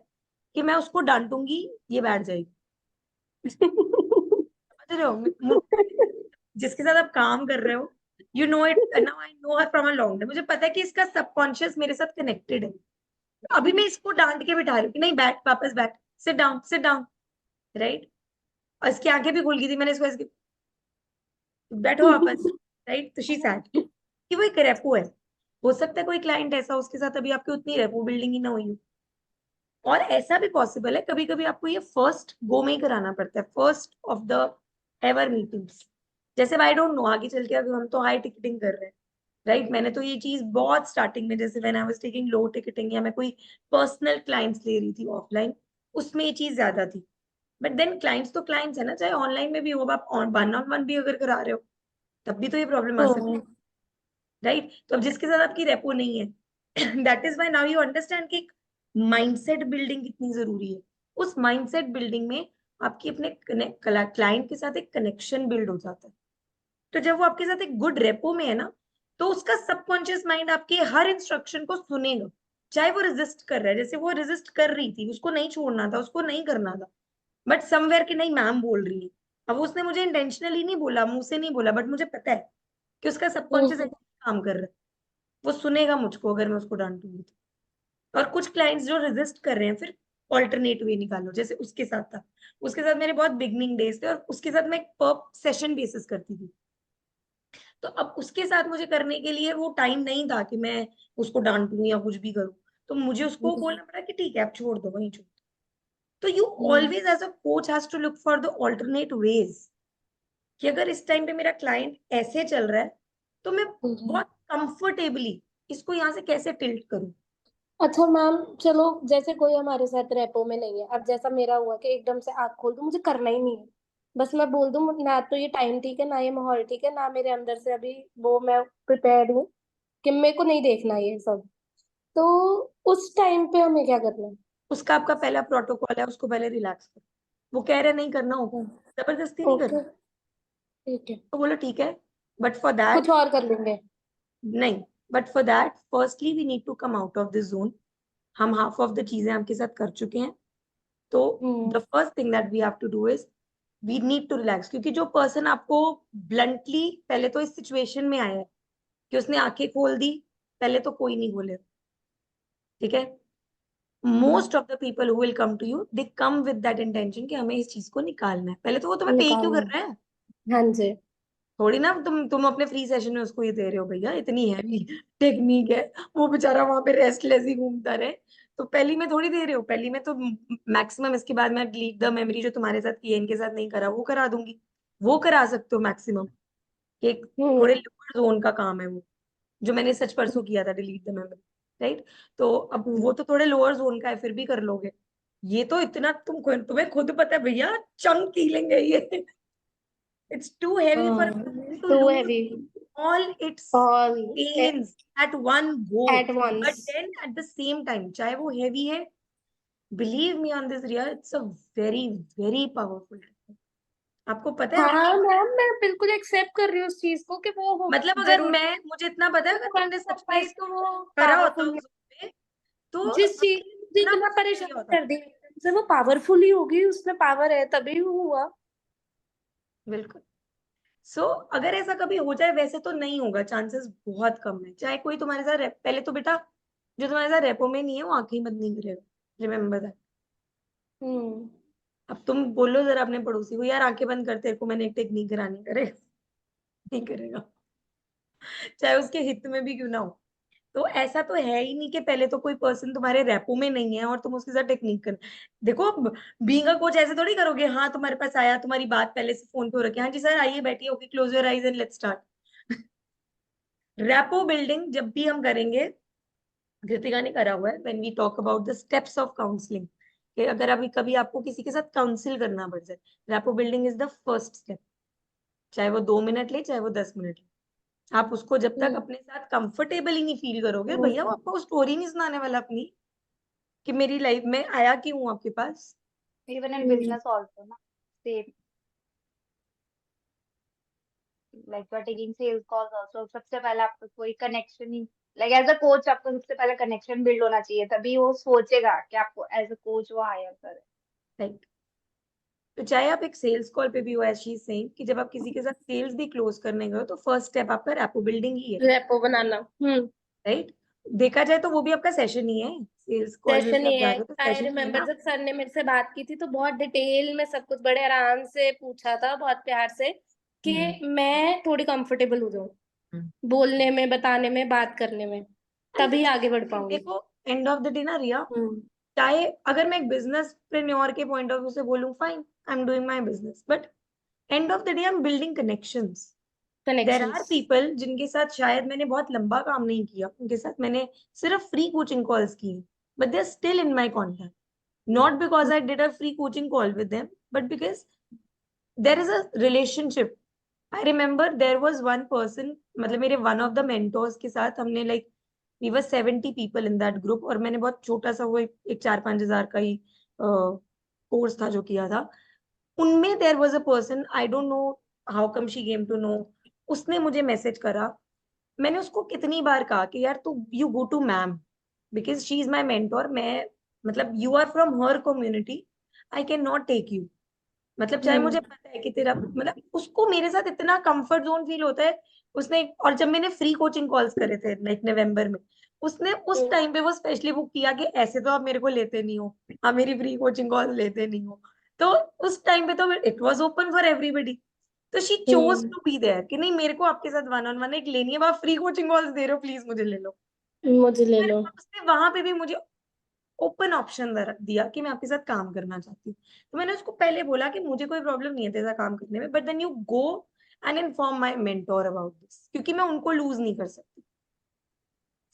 कि मैं उसको डांटूंगी, ये बैठ जाएगी। समझ रहे हो? जिसके साथ आप काम कर रहे हो, you know it, now I know her from a long time, मुझे पता है कि इसका सबकॉन्शियस मेरे साथ कनेक्टेड है। अभी मैं इसको डांट के बिठा रही हूँ कि नहीं बैठ, वापस बैठ, sit down, sit down, right. और इसकी आंखें भी खुल गई थी, मैंने इसको ऐसे, बैठो वापस, राइट, तो शी सैट, कि वो एक रेपो है। हो सकता है कोई क्लाइंट ऐसा, उसके साथ अभी आपकी उतनी रेपो बिल्डिंग ही ना हुई हो। और ऐसा भी पॉसिबल है कभी कभी आपको ये फर्स्ट गो में ही कराना पड़ता है, first of the ever meetings. जैसे आई डोंट नो आगे चल के, अभी हम तो हाई टिकटिंग कर रहे हैं, राइट। मैंने तो ये चीज बहुत स्टार्टिंग में, जैसे when I was taking low ticketing या मैं कोई पर्सनल क्लाइंट्स ले रही थी ऑफलाइन, उसमें ये चीज ज्यादा थी। बट देन क्लाइंट्स तो क्लाइंट्स है ना, चाहे ऑनलाइन में भी हो, आप वन ऑन वन भी अगर करा रहे हो तब भी तो ये प्रॉब्लम आ सकती है,
हम्म
राइट। तो अब जिसके साथ आपकी रेपो नहीं है, that is why now you understand कि माइंडसेट बिल्डिंग कितनी जरूरी है। उस माइंडसेट बिल्डिंग में आपकी अपने क्लाइंट के साथ एक कनेक्शन बिल्ड हो जाता है। तो जब वो आपके साथ एक गुड रेपो में है ना, तो उसका सबकॉन्शियस माइंड आपके हर इंस्ट्रक्शन को सुनेगा, चाहे वो रेजिस्ट कर रहा है। जैसे वो रेजिस्ट कर रही थी, उसको नहीं छोड़ना था, उसको नहीं करना था, बट समवेयर कि नहीं मैम बोल रही है। अब उसने मुझे इंटेंशनली नहीं बोला, मुंह से नहीं बोला, बट मुझे पता है कि उसका सबकॉन्शियस
हम्म
काम कर रहा है, वो सुनेगा मुझको अगर मैं उसको डांटूंगी तो। और कुछ क्लाइंट्स जो रेजिस्ट कर रहे हैं, फिर ऑल्टरनेट वे निकालो। जैसे उसके साथ था, उसके साथ मेरे बहुत बिगनिंग डेज थे, और उसके साथ मैं पर सेशन बेसिस करती थी। तो अब उसके साथ मुझे करने के लिए वो टाइम नहीं था कि मैं उसको डांटूं या कुछ भी करूं। तो मुझे उसको बोलना पड़ा कि ठीक है आप छोड़ दो, वहीं छोड़ दो। तो you always as a coach has to look for the alternate ways, कि अगर इस टाइम पे मेरा क्लाइंट ऐसे चल रहा है, तो मैं
हम्म।
बहुत कंफर्टेबली इसको यहाँ से कैसे टिल्ट करूं।
अच्छा मैम, चलो जैसे कोई हमारे साथ रेपो में नहीं है, अब जैसा मेरा हुआ कि एकदम से आँख खोल दूं, मुझे करना ही नहीं है, बस मैं बोल दूं ना तो ये टाइम ठीक है ना ये माहौल ठीक है ना मेरे अंदर से अभी वो मैं प्रिपेयर्ड हूँ कि मेरे को नहीं देखना ये सब, तो उस टाइम पे हमें क्या करना है?
उसका आपका पहला प्रोटोकॉल है, उसको पहले रिलैक्स करो। वो कह रहे नहीं करना हो, जबरदस्ती नहीं
ओके,
करना,
ठीक है,
तो बोलो ठीक है। बट फॉर दैट
कुछ और कर लेंगे।
नहीं, but for that firstly we need to come out of this zone. हम हाफ ऑफ द चीजें आपके साथ कर चुके हैं, तो the
hmm
first thing that we have to do is we need to relax. क्योंकि जो पर्सन आपको ब्लंटली पहले तो इस सिचुएशन में आया है कि उसने आंखें खोल दी, पहले तो कोई नहीं खोले, ठीक है। Most of the people who will come to you, they come with that intention कि हमें इस चीज को निकालना है। पहले तो वो तुम्हें पे क्यों कर
निकालना।
रहा है,
हाँ जी।
थोड़ी ना तुम अपने फ्री सेशन में उसको ये दे रहे हो भैया इतनी हैवी टेक्निक है, वो बेचारा वहां पे रेस्टलेस ही घूमता रहे। तो पहली में थोड़ी दे रहे हो, पहली में तो मैक्सिमम, इसके बाद मैं डिलीट द मेमोरी जो तुम्हारे साथ की है इनके साथ नहीं करा वो करा दूंगी। वो करा सकते हो मैक्सिमम, एक थोड़े
हम्म
लोअर जोन का काम है वो, जो मैंने सच परसों किया था, डिलीट द मेमोरी, राइट। तो अब
हम्म।
वो तो थोड़े लोअर जोन का है, फिर भी कर लोगे। ये तो इतना तुम्हें खुद पता है भैया, चंक कीलिंग है ये। It's too heavy for a person to
to
lose
heavy
all its
all
pains at one go.
At
But
once.
then at the same time, चाहे वो heavy है, believe me on this, Riya, it's a very, very powerful technique. आपको पता है
हाँ ma'am, मैं बिल्कुल accept कर रही हूँ उस चीज को कि वो हो
मतलब अगर
जरूर
मैं, मुझे इतना पता है, अगर तुमने
कर
सच
पाए
में
तो वो
करा होता
पावरफुल।
उस zone में, तो
जिस चीज ने मुझे
इतना
इतना
कुछ नहीं
परेशान
होता।
कर दिया से वो पावरफुल ही होगी, उसमें पावर है तभी वो हुआ।
बिल्कुल। सो अगर ऐसा कभी हो जाए, वैसे तो नहीं होगा, चांसेस बहुत कम है। चाहे कोई तुम्हारे साथ पहले तो बेटा, जो तुम्हारे साथ रेपो में नहीं है वो आंखें ही बंद नहीं करेगा, रिमेम्बर दैट।
हम्म
अब तुम बोलो जरा अपने पड़ोसी को, यार आंखें बंद करते को मैंने एक टेक्निक करानी, करे नहीं करेगा, चाहे उसके हित में भी क्यों ना हो। तो ऐसा तो है ही नहीं कि पहले तो कोई पर्सन तुम्हारे रेपो में नहीं है और तुम उसके साथ टेक्निक कर। देखो, बीइंग अ कोच ऐसे थोड़ी करोगे, हाँ तुम्हारे पास आया, तुम्हारी बात पहले से फोन पे हो रखी है, हाँ जी सर आइए बैठिए, okay close your eyes and let's start. Rapport building जब भी हम करेंगे, कृतिका ने करा हुआ है, when we talk about the steps of counselling, कि अगर अभी कभी आपको किसी के साथ काउंसिल करना पड़ जाए, rapport building is the first step. चाहे वो 2 मिनट ले, चाहे वो 10 मिनट ले, आप उसको जब तक
हम्म
अपने साथ कंफर्टेबल ही नहीं फील करोगे, भैया वो
हम्म।
आपको स्टोरी नहीं सुनाने वाला अपनी, कि मेरी लाइफ में आया क्यों हूँ आपके पास।
Even in
hmm.
Business also ना, same, like you are taking sales calls also, सबसे पहले आपको कोई कनेक्शन ही, लाइक एज अ कोच आपको सबसे पहले कनेक्शन बिल्ड होना चाहिए, तभी वो सोचेगा कि आपको एज अ कोच वो हायर करे।
राइट। तो चाहे आप एक सेल्स कॉल पे भी हो, ऐसी सेम कि जब आप किसी के साथ सेल्स भी क्लोज करने गए हो, तो फर्स्ट स्टेप आपका रैपो बिल्डिंग ही है,
रेपो बनाना।
राइट। देखा जाए तो वो भी आपका सेशन ही है, सेल्स कॉल में
सेशन
भी आप
ही
जा
है।
रहे हो तो
आई
सेशन ही है
रिमेम्बर
ना।
जब सर ने मेरे से बात की थी तो बहुत डिटेल में सब कुछ बड़े आराम से पूछा था, बहुत प्यार से, कि
हम्म
मैं थोड़ी कंफर्टेबल हो जाऊं
हम्म।
बोलने में, बताने में, बात करने में,
एंड
तभी
दैट्स
आगे बढ़
फाइन।
पाऊंगी।
देखो, एंड ऑफ द डे ना रिया,
हम्म
चाहे अगर मैं एक बिजनेसप्रेन्योर के पॉइंट ऑफ व्यू से बोलूं, fine, I am doing my business, but end of the day I am building connections. There are
connections.
People जिनके साथ शायद मैंने बहुत लंबा काम नहीं किया, उनके साथ मैंने सिर्फ फ्री कोचिंग कॉल्स की, but they are still in my contact, not because I did a free coaching call with them, but because there is a relationship. I remember there was one person, मतलब मेरे one of the mentors के साथ हमने like we were 70 people in that group, और मैंने बहुत छोटा सा वो एक 4-5 हज़ार का ही कोर्स था जो किया था. उनमें there was a person, I don't know how come she came to know, उसने मुझे मैसेज करा. मैंने उसको कितनी बार कहा कि यार तू you go to ma'am, because she is my mentor. मैं मतलब you are from her community, I can not take you. मतलब चाहे मुझे पता है कि तेरा मतलब उसको मेरे साथ इतना कंफर्ट जोन फील होता है. उसने, और जब मैंने फ्री कोचिंग कॉल्स करे थे लाइक नवंबर में, उसने उस टाइम पे वो स्पेशली बुक किया कि ऐसे तो आप मेरे को लेते नहीं हो, आप मेरी फ्री कोचिंग कॉल लेते नहीं हो. तो उस टाइम पे तो it was open for everybody. तो she chose to be there कि नहीं मेरे को आपके साथ वन ऑन वन एक लेनी है, आप फ्री कोचिंग कॉल्स दे रहे हो, प्लीज मुझे ले लो.
मुझे ले लो।
उसने वहां पे भी मुझे ओपन ऑप्शन दिया कि मैं आपके साथ काम करना चाहती हूँ. तो मैंने उसको पहले बोला कि मुझे कोई प्रॉब्लम नहीं है तेरा काम करने में, but then you go and inform my mentor about this, क्योंकि मैं उनको लूज नहीं कर सकती.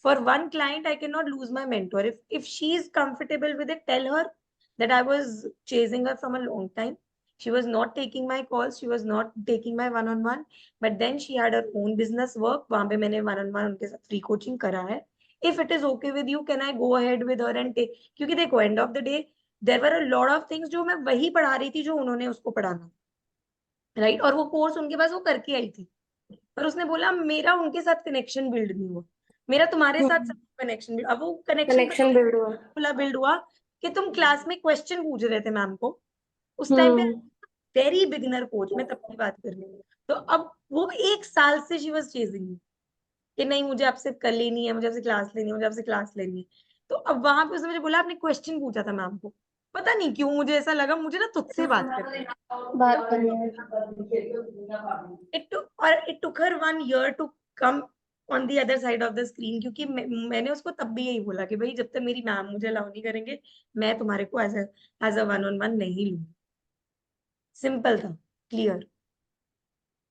For one client I can not lose my mentor. If she is comfortable with it, tell her that I was chasing her from a long time. She was not taking my calls, she was not taking my one on one, but then she had her own business work. वहां पे मैंने one on one उनके साथ free coaching करा है. If it is okay with you, can I go ahead with her and take, क्योंकि देखो end of the day there were a lot of things जो मैं वही पढ़ा रही थी जो उन्होंने उसको पढ़ाना, राइट. और वो कोर्स उनके पास वो करके आई थी, पर उसने बोला मेरा उनके साथ कनेक्शन बिल्ड नहीं हुआ, मेरा तुम्हारे साथ कनेक्शन बिल्ड. अब वो कनेक्शन
कनेक्शन बिल्ड हुआ।
बिल्ड हुआ कि तुम क्लास में क्वेश्चन पूछ रहे थे मैम को. उस टाइम पे
हम्म।
वेरी बिगिनर कोच, मैं तब की बात कर रही हूँ. तो अब वो 1 साल से शी वाज चेजिंग मी कि नहीं मुझे आपसे कर लेनी है, मुझे आपसे क्लास लेनी है, मुझे आपसे क्लास लेनी है. तो अब वहां पे उसने मुझे बोला आपने क्वेश्चन पूछा था मैम को, पता नहीं क्यों मुझे ऐसा लगा मुझे ना तुझसे बात करनी है.
बात करनी है।
It took her 1 year to come on the other side of the screen, क्योंकि मैंने उसको तब भी यही बोला कि भाई जब तक मेरी मैम मुझे अलाउ नहीं करेंगे मैं तुम्हारे को as a one on one नहीं लूंगी. सिंपल था, क्लियर,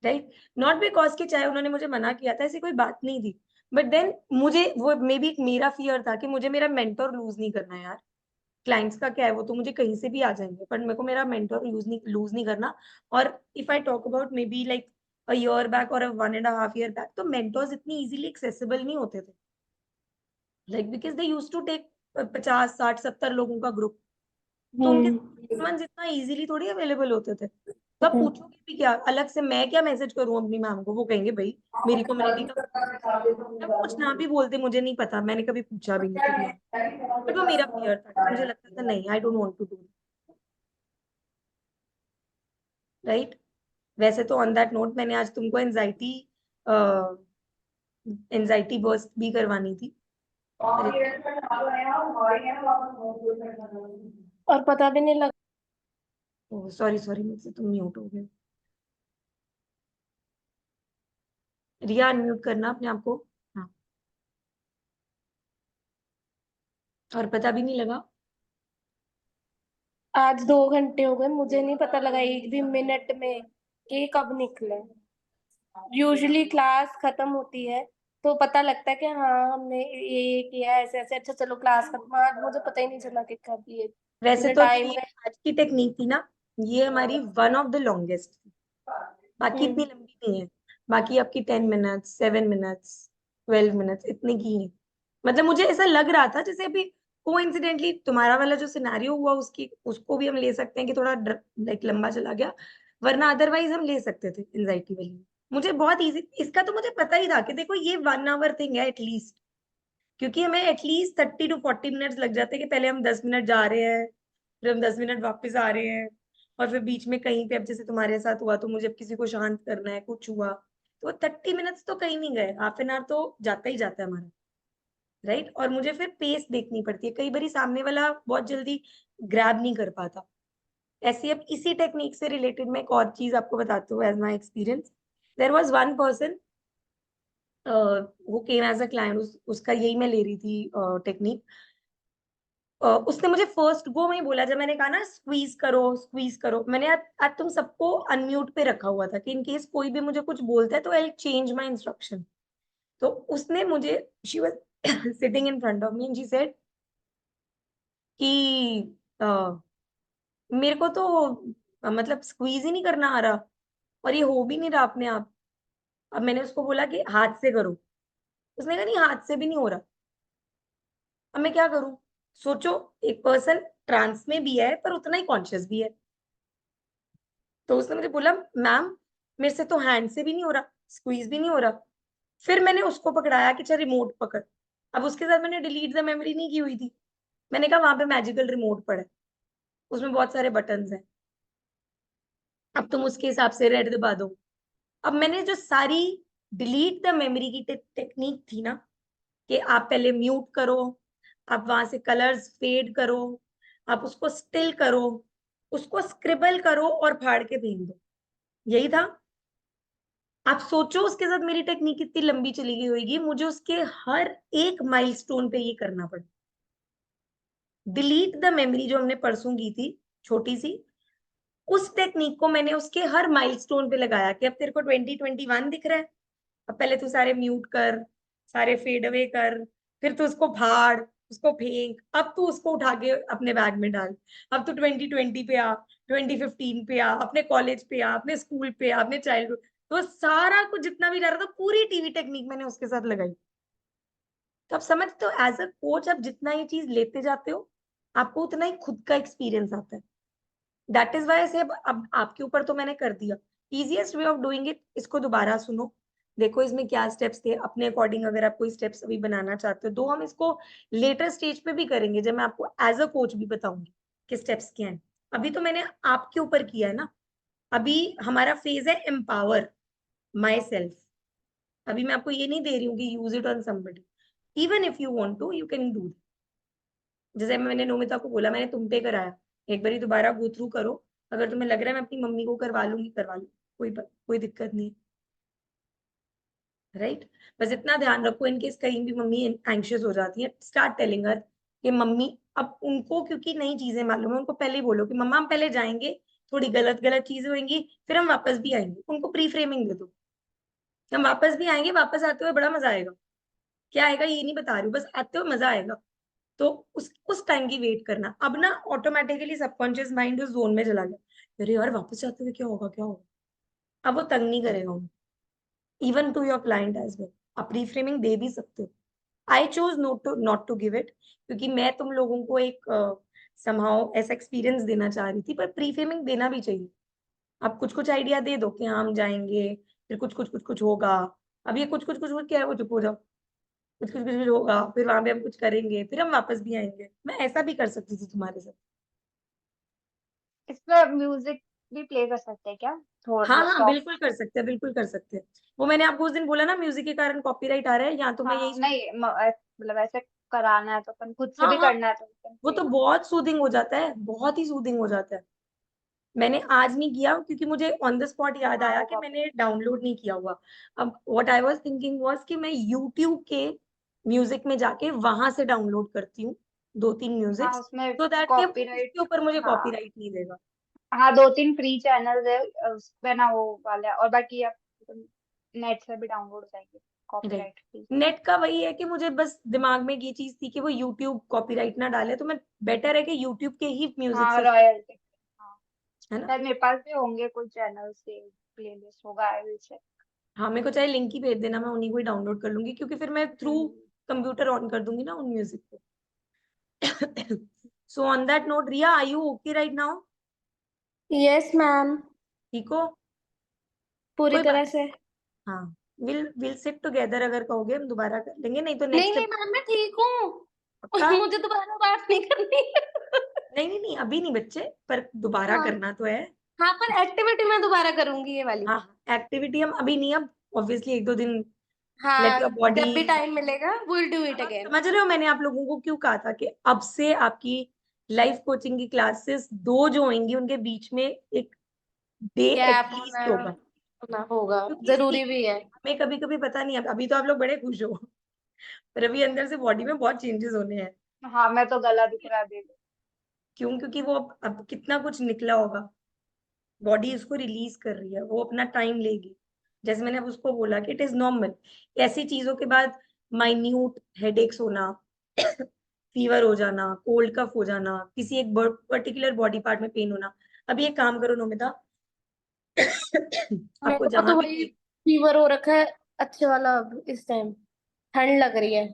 राइट. नॉट बिकॉज कि चाहे उन्होंने मुझे मना किया था, ऐसी कोई बात नहीं थी, बट देन मुझे वो मे बी मेरा फियर था कि मुझे मेरा मेंटोर लूज नहीं करना है यार. क्लाइंट्स का क्या है, वो तो मुझे कहीं से भी आ जाएंगे, पर मेरे को मेरा मेंटोर लूज नहीं करना. और if I talk about maybe like a year back और 1.5 year बैक, तो मेंटोर्स इतनी इजीली एक्सेसिबल नहीं होते थे, like because they use to take 50-60-70 लोगों का ग्रुप. तो उनके मन जितना इजीली थोड़ी अवेलेबल होते थे. तो आप पूछोगे भी क्या अलग से, मैं क्या मैसेज करूं अपनी मैम को, वो कहेंगे भाई मेरी कम्युनिटी का. जब कुछ ना भी बोलते मुझे नहीं पता, मैंने कभी पूछा भी नहीं टू बी, बट वो मेरा फियर था कि मुझे लगता था नहीं I don't want to do, right. वैसे तो ऑन दैट नोट मैंने आज तुमको एंजाइटी बर्स्ट भी करवानी थी.
और पता भी नहीं लगा।
सॉरी सॉरी मुझसे तुम म्यूट हो गए. रिया अनम्यूट करना अपने आप को. हाँ. और पता भी नहीं लगा.
आज 2 घंटे हो गए, मुझे नहीं पता लगा एक भी मिनट में कि कब निकले। यूजुअली क्लास खत्म होती है तो पता लगता है कि हाँ हमने ये किया है, ऐसे ऐसे, अच्छा चलो क्लास खत्म। आज मुझे पता ही नहीं चला कि कब ये
वैसे
इतने
तो
टाइम
ये
में।
आज की टेक्निक थी ना, ये हमारी वन ऑफ द लॉन्गेस्ट थी. बाकी इतनी
हम्म।
लंबी नहीं है. बाकी आपकी 10 मिनट्स, 7 मिनट्स, 12 मिनट्स इतने की है. मतलब मुझे ऐसा लग रहा था जैसे अभी कोइंसिडेंटली तुम्हारा वाला जो सिनेरियो हुआ उसकी उसको भी हम ले सकते हैं कि थोड़ा लाइक लंबा चला गया, वरना अदरवाइज हम ले सकते थे एंजाइटी वाली. मुझे बहुत इजी, इसका तो मुझे पता ही था कि देखो ये 1 hour थिंग है एटलीस्ट, क्योंकि हमें एटलीस्ट 30 to 40 मिनट्स लग जाते हैं कि पहले हम 10 मिनट जा रहे हैं, फिर हम 10 मिनट वापस आ रहे हैं, और फिर बीच में कहीं पे अब जैसे तुम्हारे साथ हुआ तो मुझे अब किसी को शांत करना है, कुछ हुआ तो 30 मिनट्स तो कहीं नहीं गए, हाफ एन आवर तो जाता ही जाता है हमारा, राइट. और मुझे फिर पेस देखनी पड़ती है, कई बार सामने वाला बहुत जल्दी ग्रैब नहीं कर पाता. ऐसे अब इसी टेक्निक से रिलेटेड मैं एक और चीज आपको बताती हूँ as my experience. There was one person वो केम एज अ क्लाइंट, उसका यही मैं ले रही थी टेक्निक. उसने मुझे फर्स्ट गो में ही बोला, जब मैंने कहा ना स्क्वीज करो, मैंने आज तुम सबको अनम्यूट पे रखा हुआ था कि इन केस कोई भी मुझे कुछ बोलता है तो आई चेंज माई इंस्ट्रक्शन। तो उसने मुझे, she was sitting in front of me and she said कि मेरे को तो मतलब स्क्वीज ही नहीं करना आ रहा और ये हो भी नहीं रहा अपने आप। अब मैंने उसको बोला कि हाथ से करो, उसने कहा नहीं हाथ से भी नहीं हो रहा। अब मैं क्या करूं? सोचो, एक पर्सन ट्रांस में भी है पर उतना ही कॉन्शियस भी है। तो उसने मुझे बोला मैम मेरे से तो हैंड से भी नहीं हो रहा, स्क्वीज भी नहीं हो रहा। फिर मैंने उसको पकड़ाया कि चल रिमोट पकड़। अब उसके साथ मैंने डिलीट द मेमोरी नहीं की हुई थी। मैंने कहा वहां पे मैजिकल रिमोट पड़ा है, उसमें बहुत सारे बटन्स हैं, अब तुम उसके हिसाब से रेड दबा दो। अब मैंने जो सारी डिलीट द मेमोरी की टेक्निक थी ना, कि आप पहले म्यूट करो, आप वहां से कलर्स फेड करो, आप उसको स्टिल करो, उसको स्क्रिबल करो और फाड़ के फेंक दो, यही था। आप सोचो उसके साथ मेरी टेक्निक कितनी लंबी चली गई होगी, मुझे उसके हर एक माइलस्टोन पे ये करना पड़ा। डिलीट द मेमोरी जो हमने परसों की थी, छोटी सी, उस टेक्निक को मैंने उसके हर माइलस्टोन पे लगाया कि अब तेरे को 2021 दिख रहा है, अब पहले तू सारे म्यूट कर, सारे फेड अवे कर, फिर तू उसको फाड़, उसको फेंक, अब तू उसको उठा के अपने बैग में डाल। अब तू 2020 पे आ, 2015 पे आ, अपने कॉलेज पे आ, अपने स्कूल पे आ, अपने चाइल्डहुड। तो सारा कुछ जितना भी जा रहा था, पूरी टीवी टेक्निक मैंने उसके साथ लगाई। तो आप समझते हो, एज अ कोच आप जितना ये चीज लेते जाते हो, आपको उतना ही खुद का एक्सपीरियंस आता है। दैट इज वाई से अब आपके ऊपर तो मैंने कर दिया। Easiest way of doing it, इसको दोबारा सुनो, देखो इसमें क्या स्टेप्स थे, अपने अकॉर्डिंग अगर आप कोई स्टेप्स अभी बनाना चाहते हो, दो हम इसको लेटर स्टेज पे भी करेंगे जब मैं आपको एज अ कोच भी बताऊंगी कि स्टेप्स क्या हैं। अभी तो मैंने आपके ऊपर किया है ना, अभी हमारा फेज है एम्पावर माई सेल्फ। अभी मैं आपको ये नहीं दे रही हूँ कि use it on somebody, even if you want to you can do. जैसे मैंने नोमिता को बोला, मैंने तुम पे कराया, एक बारी दोबारा गो थ्रू करो, अगर तुम्हें लग रहा है मैं अपनी मम्मी को करवा लूंगी करवा लूँ, कोई दिक्कत नहीं, राइट। बस इतना ध्यान रखो इनकेस कहीं भी मम्मी एंग्शियस हो जाती है, स्टार्ट टेलिंग हर कि मम्मी, अब उनको क्योंकि नई चीजें मालूम है, उनको पहले ही बोलो कि मम्मा हम पहले जाएंगे, थोड़ी गलत गलत चीजें होंगी, फिर हम वापस भी आएंगे, उनको प्री फ्रेमिंग दे दो, हम वापस भी आएंगे, वापस आते हुए बड़ा मजा आएगा। क्या आएगा ये नहीं बता रही हूँ, बस आते हुए मजा आएगा। तो उस टाइम की वेट करना। अब ना ऑटोमेटिकली सबकॉन्शियस माइंड उस जोन में चला गया, अरे यार वापस जाते हुए क्या होगा क्या होगा। अब वो तंग नहीं करेगा उन्हें, even to your client as well. आप रिफ्रेमिंग दे भी सकते हो। I choose not to give it, क्योंकि मैं तुम लोगों को एक समहाउ ऐसा एक्सपीरियंस देना चाह रही थी, पर प्रीफ्रेमिंग देना भी चाहिए। आप कुछ कुछ आइडिया दे दो कि हाँ हम जाएंगे, फिर कुछ कुछ होगा। अब ये कुछ क्या है, वो चुप हो जाओ, कुछ होगा, फिर वहां पे हम कुछ करेंगे, फिर हम वापस भी आएंगे। मैं ऐसा भी कर सकती थी तुम्हारे साथ।
इसमें म्यूजिक भी प्ले कर सकते हैं क्या? थोड़ा
हाँ
मतलब
हाँ
सॉफ्ट।
बिल्कुल कर सकते हैं, बिल्कुल कर सकते हैं। वो मैंने आपको उस दिन बोला ना, म्यूजिक के कारण कॉपीराइट आ रहा है, यहाँ तो मैं
हाँ
यही।
नहीं मतलब ऐसे कराना है तो अपन खुद से
हाँ
भी
हाँ,
करना है तो अपन
वो
play
तो
कर
बहुत सूदिंग हो जाता है, बहुत ही सूदिंग हो जाता है। मैंने आज नहीं किया क्योंकि मुझे ऑन द स्पॉट याद
हाँ
आया
वो
कि
कॉपी।
मैंने डाउनलोड नहीं किया हुआ। अब what I was thinking was कि मैं यूट्यूब के म्यूजिक में जाके वहां से डाउनलोड करती हूँ दो तीन म्यूजिक,
हाँ उसमें
सो दैट के
कॉपीराइट।
उसके ऊपर मुझे
हाँ
कॉपीराइट नहीं देगा।
हाँ, दो तीन फ्री चैनल्स है उसमें ना वो वाला है, और बाकी आप नेट से भी डाउनलोड हो जाएंगे
राइट।
Copyright free.
नेट का वही है कि मुझे बस दिमाग में ये चीज थी कि वो यूट्यूब कॉपीराइट ना डाले, तो मैं बेटर है कि यूट्यूब के ही म्यूजिक
हाँ
से,
रॉयल्टी। हाँ
है ना।
शायद मेरे पास भी होंगे कुछ चैनल से प्लेलिस्ट होगा, आई विल चेक।
हाँ मेरे को चाहे लिंक ही भेज देना, मैं उन्हीं को ही डाउनलोड कर लूंगी, क्योंकि फिर मैं थ्रू कंप्यूटर ऑन कर दूंगी ना उन म्यूजिक को। So on that note, Riya are you okay right now?
Yes ma'am,
ठीक हो?
पूरी
कोई बात
तरह
नहीं।
से।
हाँ, विल सिट टुगेदर, अगर कहोगे हम दोबारा कर लेंगे, नहीं तो
नहीं
नेक्स्ट।
नहीं मैम, मैं ठीक
पक्का?
हूँ। मुझे दोबारा बात नहीं करनी।
नहीं नहीं नहीं, अभी नहीं बच्चे, पर दोबारा
हाँ
करना तो है।
हाँ, पर एक्टिविटी मैं दोबारा करूंगी ये वाली।
हाँ एक्टिविटी हम अभी नहीं, अब ऑब्वियसली एक दो दिन लेट
हाँ,
योर बॉडी।
जब भी टाइम मिलेगा विल डू इट
अब आप
अगेन।
समझ रहे हो मैंने आप लोगों को क्यों कहा था कि अब से आपकी लाइफ कोचिंग की क्लासेस दो जो होंगी उनके बीच में एक डे
गैप होना
एटलीस्ट होगा।
होना होगा,
क्योंकि सी,
जरूरी भी है।
हमें कभी कभी पता नहीं, अभी तो आप लोग बड़े खुश हो, पर अभी अंदर से बॉडी में बहुत चेंजेस होने हैं।
हाँ मैं तो गला दुख रहा दे
क्यों? क्योंकि वो अब कितना कुछ निकला होगा, बॉडी उसको रिलीज कर रही है, वो अपना टाइम लेगी। जैसे मैंने अब उसको बोला कि इट इज नॉर्मल, ऐसी चीजों के बाद माइन्यूट हेडेक्स होना, फीवर हो जाना, कोल्ड कफ हो जाना, किसी एक पर्टिकुलर बॉडी पार्ट में पेन होना। अब ये काम करो नोमिता, आपको
मेरे को
जहां
तो
भी
वही फीवर हो रखा है अच्छे वाला अब इस टाइम, ठंड लग रही है।